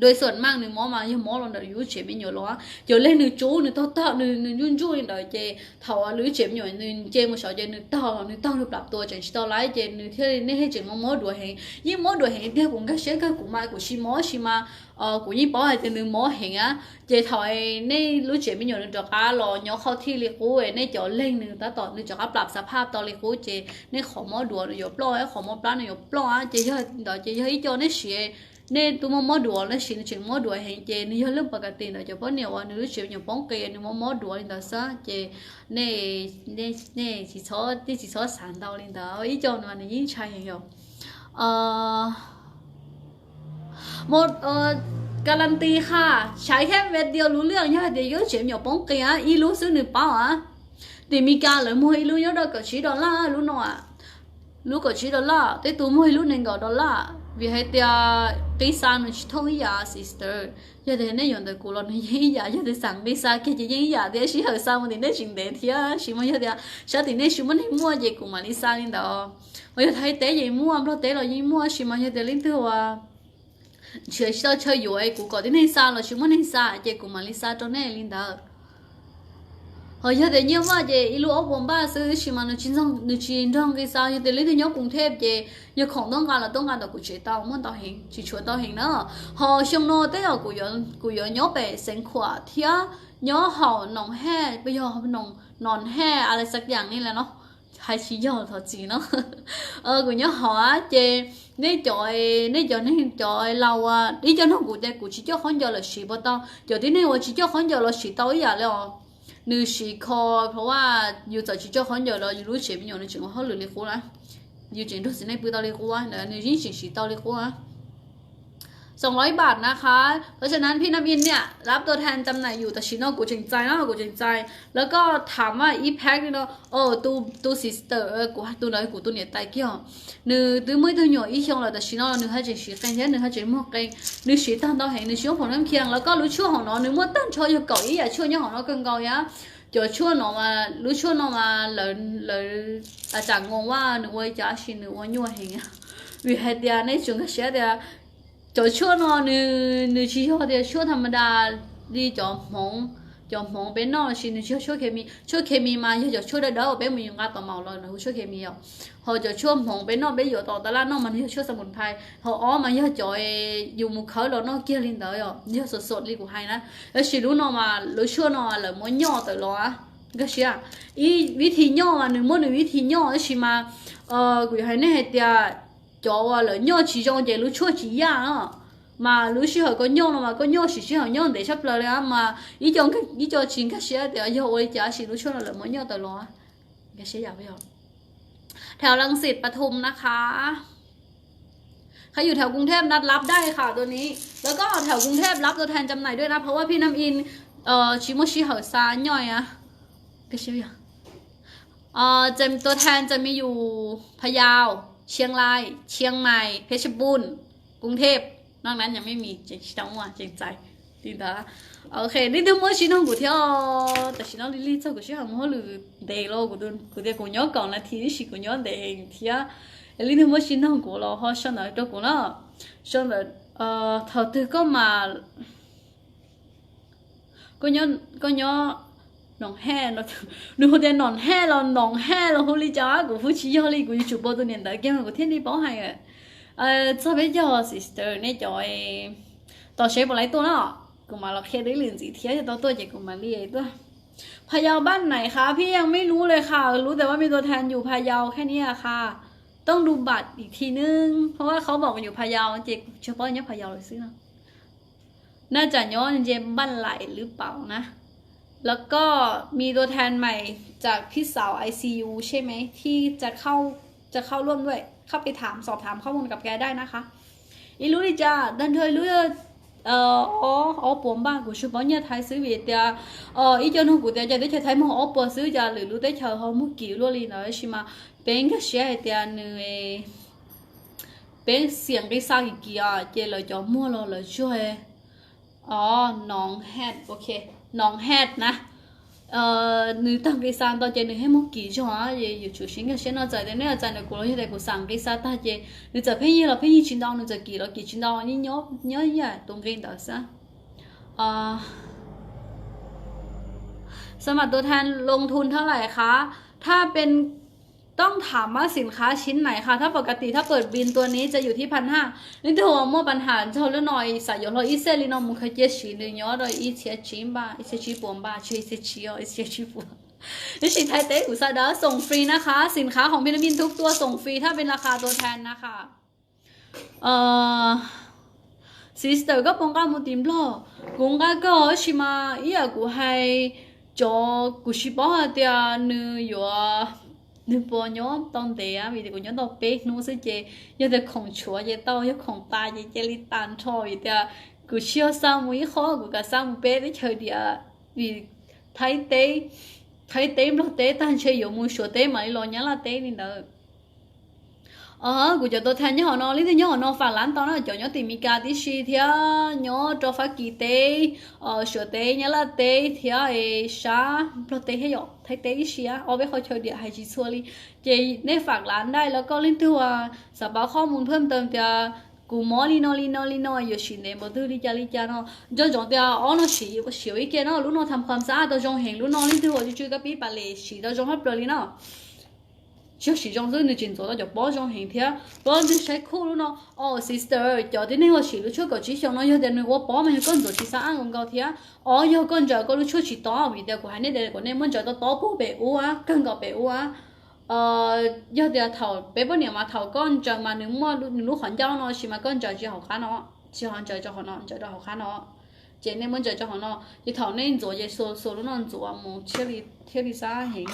โดยส่วนมากหนึ่งม้อยังม้อเราเดี๋ยวยุ่งเฉยไม่หย่อล้อเดี๋ยวเล่นหนึ่งจู้หนึ่งเต้าหนึ่งยุ่งจู้หนึ่งเดี๋ยวเจเท่าหรือเฉยไม่หย่อหนึ่งเจมือสาวเจหนึ่งเต้าหนึ่งปรับตัวจังชิตอไลเจหนึ่งเที่ยวนี่ให้จึงม้อดัวเฮงยิ่งม้อดัวเฮงเดี๋ยวผมก็เชื่อก็กูมากูชิม้อชิมากูยิ่งป้อให้เจหนึ่งม้อเฮงอ่ะเจเท่านี่รู้เฉยไม่หย่อหนึ่งจอกาหล่อย้อเข้าที่เลี้ยกูนี่เจาะเล่งหนึ่งต่อหนึ่งจอกาปรับสภาพตอนเลี้ยกูเจนี่ขอม้อดัวหนึ่งหย่อปล้อขอม้อปลาหนึ่งหย่อปล้อเจเยอะเดี๋ยวเจเยอะอีโจนี่เสียnên tụi mót đùa nó xin chuyện mót đùa hiện chế nếu lúc bạc tiền rồi cho bố nhiều anh nếu chuyện nhiều bóng kia nếu mót đùa lên đó sao chế nên chỉ số sản đâu lên đó ý cho nó này những trai hiểu một garanti ค่ะใช้แค่เวทเดียวรู้เรื่องยอดเดียวchuyện nhiều bóng kia ýรู้ซื้อหนึ่งเป้าอ่ะthì mi caเลยmua ýรู้ยอดก็$10รู้หน่อยรู้ก็$10แต่ตัวmua ýรู้หนึ่ง$1 vì hay tia cái sao nó chỉ thông ya sister giờ thì này dùng từ cũ là nó dễ ya giờ thìสั่งcái sao cái gì dễ ya thì chỉ hơi sao mà thì nó chỉnh để thì á chỉ mà giờ thì sao thì nó chỉ muốn mua gì cũng mà đi sao lên đó bây giờ thấy té gì mua nó té là gì mua chỉ mà giờ thì lên từ à chơi sao chơiอยู่ไอ้กูก็ที่นี่ซาเราชิมันนี่ซาเจกูมาลิซาตรงนี้ลินดาเฮ้ยแต่เนี่ยว่าเจอีลูกผมบ้าซื้อชิมันนึกชินทองcái saoแต่ลิที่ยกกรุงเทพเจยกของต้องการเราต้องการแต่กูเฉยเตามันเตาเห็นชิชวนเตาเห็นเนาะพอช่วงโน้ตแต่กูยอไปเส้นขวาเทียย่อเห่าหนองแห่ไปย่อเขาเป็นนอนแห่อะไรสักอย่างนี่แหละเนาะhay chỉ giờ thật gì nó của nhớ họ chê nếu chọi lâu à đi cho nó cụ chỉ cho con giờ là chỉ bao tao giờ tí này chỉ cho con giờ là chỉ tao giờ là nữ chỉ khoเพราะว่าอยู่จะchỉ cho con giờ làรู้chỉ bây giờ nó chỉ có hơi lười quáอยู่chỉ đối với này bữa tao lười quá nữa nữ chỉ tao lười quá 200 บาทนะคะเพราะฉะนั้นพี่น้ำอินเนี่ยรับตัวแทนจำหน่ายอยู่แต่ชิโน่กูจริงใจนะกูจริงใจแล้วก็ถามว่าอีแพ็คนี่เนาะโอ้ตูซิสเตอร์กูตูน้อยกูตูเนี่ยตายเกี่ยวนึกไม่ตัวหน่อยอีเชียงเราแต่ชิโน่นึกให้เจสีกันเยอะนึกให้เจมั่วกันนึกสีตั้งตัวเห็นนึกช่วงของน้ำเคียงแล้วก็รู้ช่วงของน้องนึกมั่วตั้งช่วยอยู่เก่าอีอย่าช่วยเนี่ยของน้องเกินเก่า呀就ช่วงน้องมารู้ช่วงน้องมาเลยอาจารย์งงว่านึกว่าจะชินึกว่ายั่วเห็นอ่ะวิเหตุเดียในช่วงก็เสียเดียcho chua nó nữ chỉ cho thì chua thầm đa đi cho mong bên nó chỉ nữ chua kemi mà cho chua đó đó bên mình ngắt tàu màu rồi nó chua kemi à họ cho chua mong bên nó bên giờ tàu là nó mình chua sâm phai họ mà cho dùng một khẩu rồi nó kia lên tới rồi sốt đi của hai nó chỉ lúc nó mà lúc chua nó là muốn nhỏ tới lo á cái gì à ý vị thì nhỏ mà nữ vị thì nhỏ chỉ mà cái hai này thì cho là nhau chỉ trong cái lúa chua chỉ ya mà lúa chỉ có nhau mà có nhau chỉ họ nhau để sắp là mà ý cho chính cái xe thì giờ ơi chả chỉ lúa chua là mới nhau tới lo cái xe dạng bây giờ แถวรังสิตปทุมนะคะใครอยู่แถวกรุงเทพนัดรับได้ค่ะตัวนี้แล้วก็แถวกรุงเทพรับตัวแทนจำหน่ายด้วยนะเพราะว่าพี่น้ำอินชิโมชิเหอซาย่อยอะก็เชื่อจะตัวแทนจะมีอยู่พะเยาเชียงรายเชียงใหม่เพชรบูรณ์กรุงเทพนอกนั้นยังไม่มีเจ๊ต้องว่าเจ๊ใจดีนะโอเคนี่ดูมั่วชิ้นของกูเที่ยวแต่ชิ้นของลิลี่เจ้ากูชิ้นของมั่วหรือเดย์โลกูดูกูเดี๋ยวกูย้อนก่อนนะทีนี้สิกูย้อนเดย์ทีอ่ะลิลี่มั่วชิ้นของกูเราเขาชอบหน่อยตัวกูเนาะชอบแบบเท่าที่ก็มาก็ย้อนnòng he nó nụ đen nòng he là holy cha của phú trí holy của chụp bao nhiêu đại kia của thiên đi bảo hay sao bây giờ sister này trời tao sẽ bảo lấy tôi đó cũng mà là khi đấy liền gì thế cho tôi chỉ cũng mà đi ấy thôi พะเยาบ้านไหนคะพี่ยังไม่รู้เลยค่ะรู้แต่ว่ามีตัวแทนอยู่พะเยาแค่นี้ค่ะต้องดูบัตรอีกทีนึงเพราะว่าเขาบอกอยู่พะเยาเจ๊เฉพาะเนี่ยพะเยาเลยซื้อน่าจะย้อนเจมบ้านไหลหรือเปล่านะแล้วก็มีตัวแทนใหม่จากพี่สาว ICU ใช่ไหมที่จะเข้าร่วมด้วยเข้าไปสอบถามข้อมูลกับแกได้นะคะอีรู้ดิจ้าดันเธอรู้buồn ba của số bao nhiêu thái sứ Việt ya ý cho nó của taจะได้ใช้มองปอซื้อจะหรือรู้ได้เธอเขามุกี่รู้ลีนะใช่ไหมเป็นก็เสียแต่เนื้อเป็นเสียงได้สร้างอีกกี่เจเลยจะมั่วเลยช่วยน้องแฮดโอเคน้องแฮดนะnữ tăng cái sang tao chơi nữ hết một kỳ cho á vậy chủ sinh cái nó chạy đến đây chạy này của nó hiện tại của sang cái sang ta chơi nữ chạy phải như là phải như chín đau nữ chạy kỳ là kỳ chín đau như nhớ như vậy tung cái đó saoสมัครตัวแทนลงทุนเท่าไหร่คะถ้าเป็นต้องถามว่าสินค้าชิ้นไหนคะถ้าปกติถ้าเปิดบินตัวนี้จะอยู่ที่1,500นี่ถือว่ามั่วปัญหาเท่าเรื่องหน่อยใส่ยอดอีเซลินอมุขเจชีนึงยอดอีเชียชิมบ้าอีเชียชีปวมบ้าช่วยอีเชียชีอีเชียชีปวมนี่สินไทยเต้อุตสาหะส่งฟรีนะคะสินค้าของพิลามินทุกตัวส่งฟรีถ้าเป็นราคาตัวแทนนะคะซิสเตอร์ก็ปองกันมุติมล้อกงกันก็ชิมาอีอะกูให้จอกูชิบะเดียนึอยู่นึกปอยย้อนตอนเดียมีแต่กูย้อนตอนเป็กนู้สิเจยังแต่ของชัวยังเต้ายังของตายยังเจลิตันชอยแต่กูเชื่อซ้ำวิเคราะห์กูก็ซ้ำเป็ดได้เฉยเดียมีไทยเต้เราเต้ตั้งเฉยอยู่มือชัวเต้ไหมรอยังละเต้นี่เด้อ của cho tôi thay nhớ họ nó lý thứ nhớ họ nó phản lãng tao nó cho nhớ tìm cả tí xí thì nhớ cho phát kỳ tế sửa tế nhớ là tế thì sa lo tế hay dọc thấy tế xí á ở bên khỏi chơi địa hay chỉ xua đi chị nên phản lãng đâyแล้วก็ลิ้นตัวสำหรับข้อมูลเพิ่มเติมจะกูมอลีนอลีนอลีนออยู่สิเนี่ยบ่ตื้อลิจาเนาะจนจงเดียวอ๋อเนาะสิสิอีกเนาะลูกน้องทำความสะอาดตัวจงเห็นลูกน้องลิ้นตัวจะช่วยกับปีปะเลยสิตัวจงให้เปลี่ยนเนาะช่วยสิจงซื้อในจินตัวแล้วจะป้อจงเห็นเถอะป้อจะใช้คู่ลูกน้องอ๋อ sister จอที่นี่ว่าสิลูกช่วยกับจีชงเนาะอยู่เดี๋ยวนี้ว่าป้อมันก็จะที่สะอาดของเขาเถอะอ๋ออยู่ก็จะก็ลูกช่วยสิต่อวิเดียวกูให้เนี่ยเดี๋ยวกูเนี่ยมันจะต่อปูเปอูอ่ะกันกับเปอูอ่ะgiờ thì thầu bé bữa niệm mà thầu con chờ mà nếu mà lúc khoản giao nó chỉ mà con chờ chỉ học khá nó chỉ học chờ cho họ nó chờ cho học khá nó chỉ nên muốn chờ cho họ nó thì thầu nên rồi vậy số lúc nó rồi một thiết bị xa hình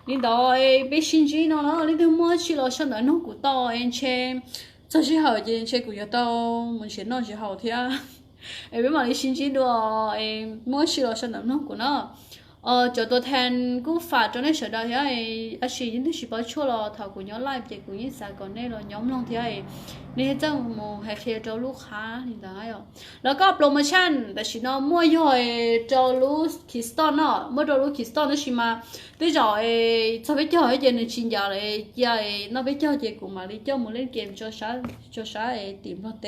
nên đó bé sinh trí nó nên thứ mua chỉ là sao nó của to em che cho chỉ học gì che của to muốn chuyển nó chỉ học thì em bé mà đi sinh trí đồ em mua chỉ là sao nó của nó cho tôi thành cũng phát cho nên sợ đó thì ấy chỉ những thứ chỉ bảo chua là thầu của nhóm lại việc của những xã còn đây là nhóm long thì ấy nên chắc một hai phía cho lúc khá thì đấy rồiแล้วก็ promotion แต่ฉันเอามั่วย่อยcho lúc Kiston เนาะเมื่อเราลูก Kiston นั่นใช่ไหมที่จะจะไปเจอไอ้เจนชินยาเลยยาnóไปเจอเจกูมาเลยเจอมาเล่นเกมcho xã tìm nó tế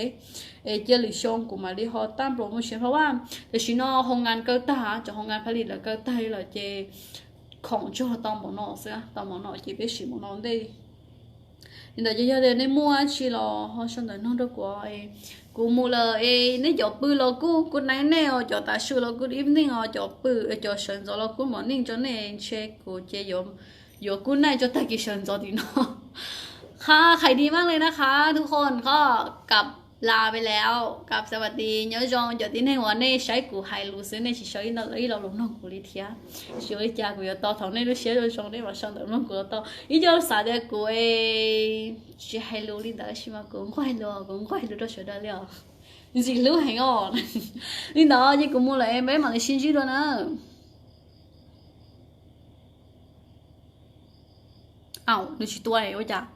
เจอลิชงกูมาเลยhọตั้ง promotion เพราะว่าแต่ฉันเอาโรงงานเกิดตาจะโรงงานผลิตแล้วเกิดตาlàเจของcho họ tao món nọ xưa tao món nọ chỉ biết xí món nọ đây nhưng tại giờ đây mua chỉ là họ xong rồi nó đâu có cú mua là nếu chọn bự là cú này nè chọn ta sửa là cú evening chọn bự chọn sân rồi là cú morning cho nên check cú chơiยกูนายจะตะกี้เชิญจอดีเนาะค่ะขายดีมากเลยนะคะทุกคนก็กลับลาไปแล้วกับสวัสดีnhớ jong giờ tin hayวันนี้ใช้กูให้รู้สึกในชีวิตเราลงน้องกูลิเทียชีวิตจากกูจะต่อทางในรู้เสียโดยจงได้มาสั่งแต่น้องกูต่ออีจะสาเด็กกูจะให้รู้ลิได้ใช่ไหมกู快乐都学得了你是รู้ให้อ่อนนี่เนาะยี่กูมั่วเลยไม่มาใน新居了呢อ้าวดูชิตัวไหนวะจ๊ะ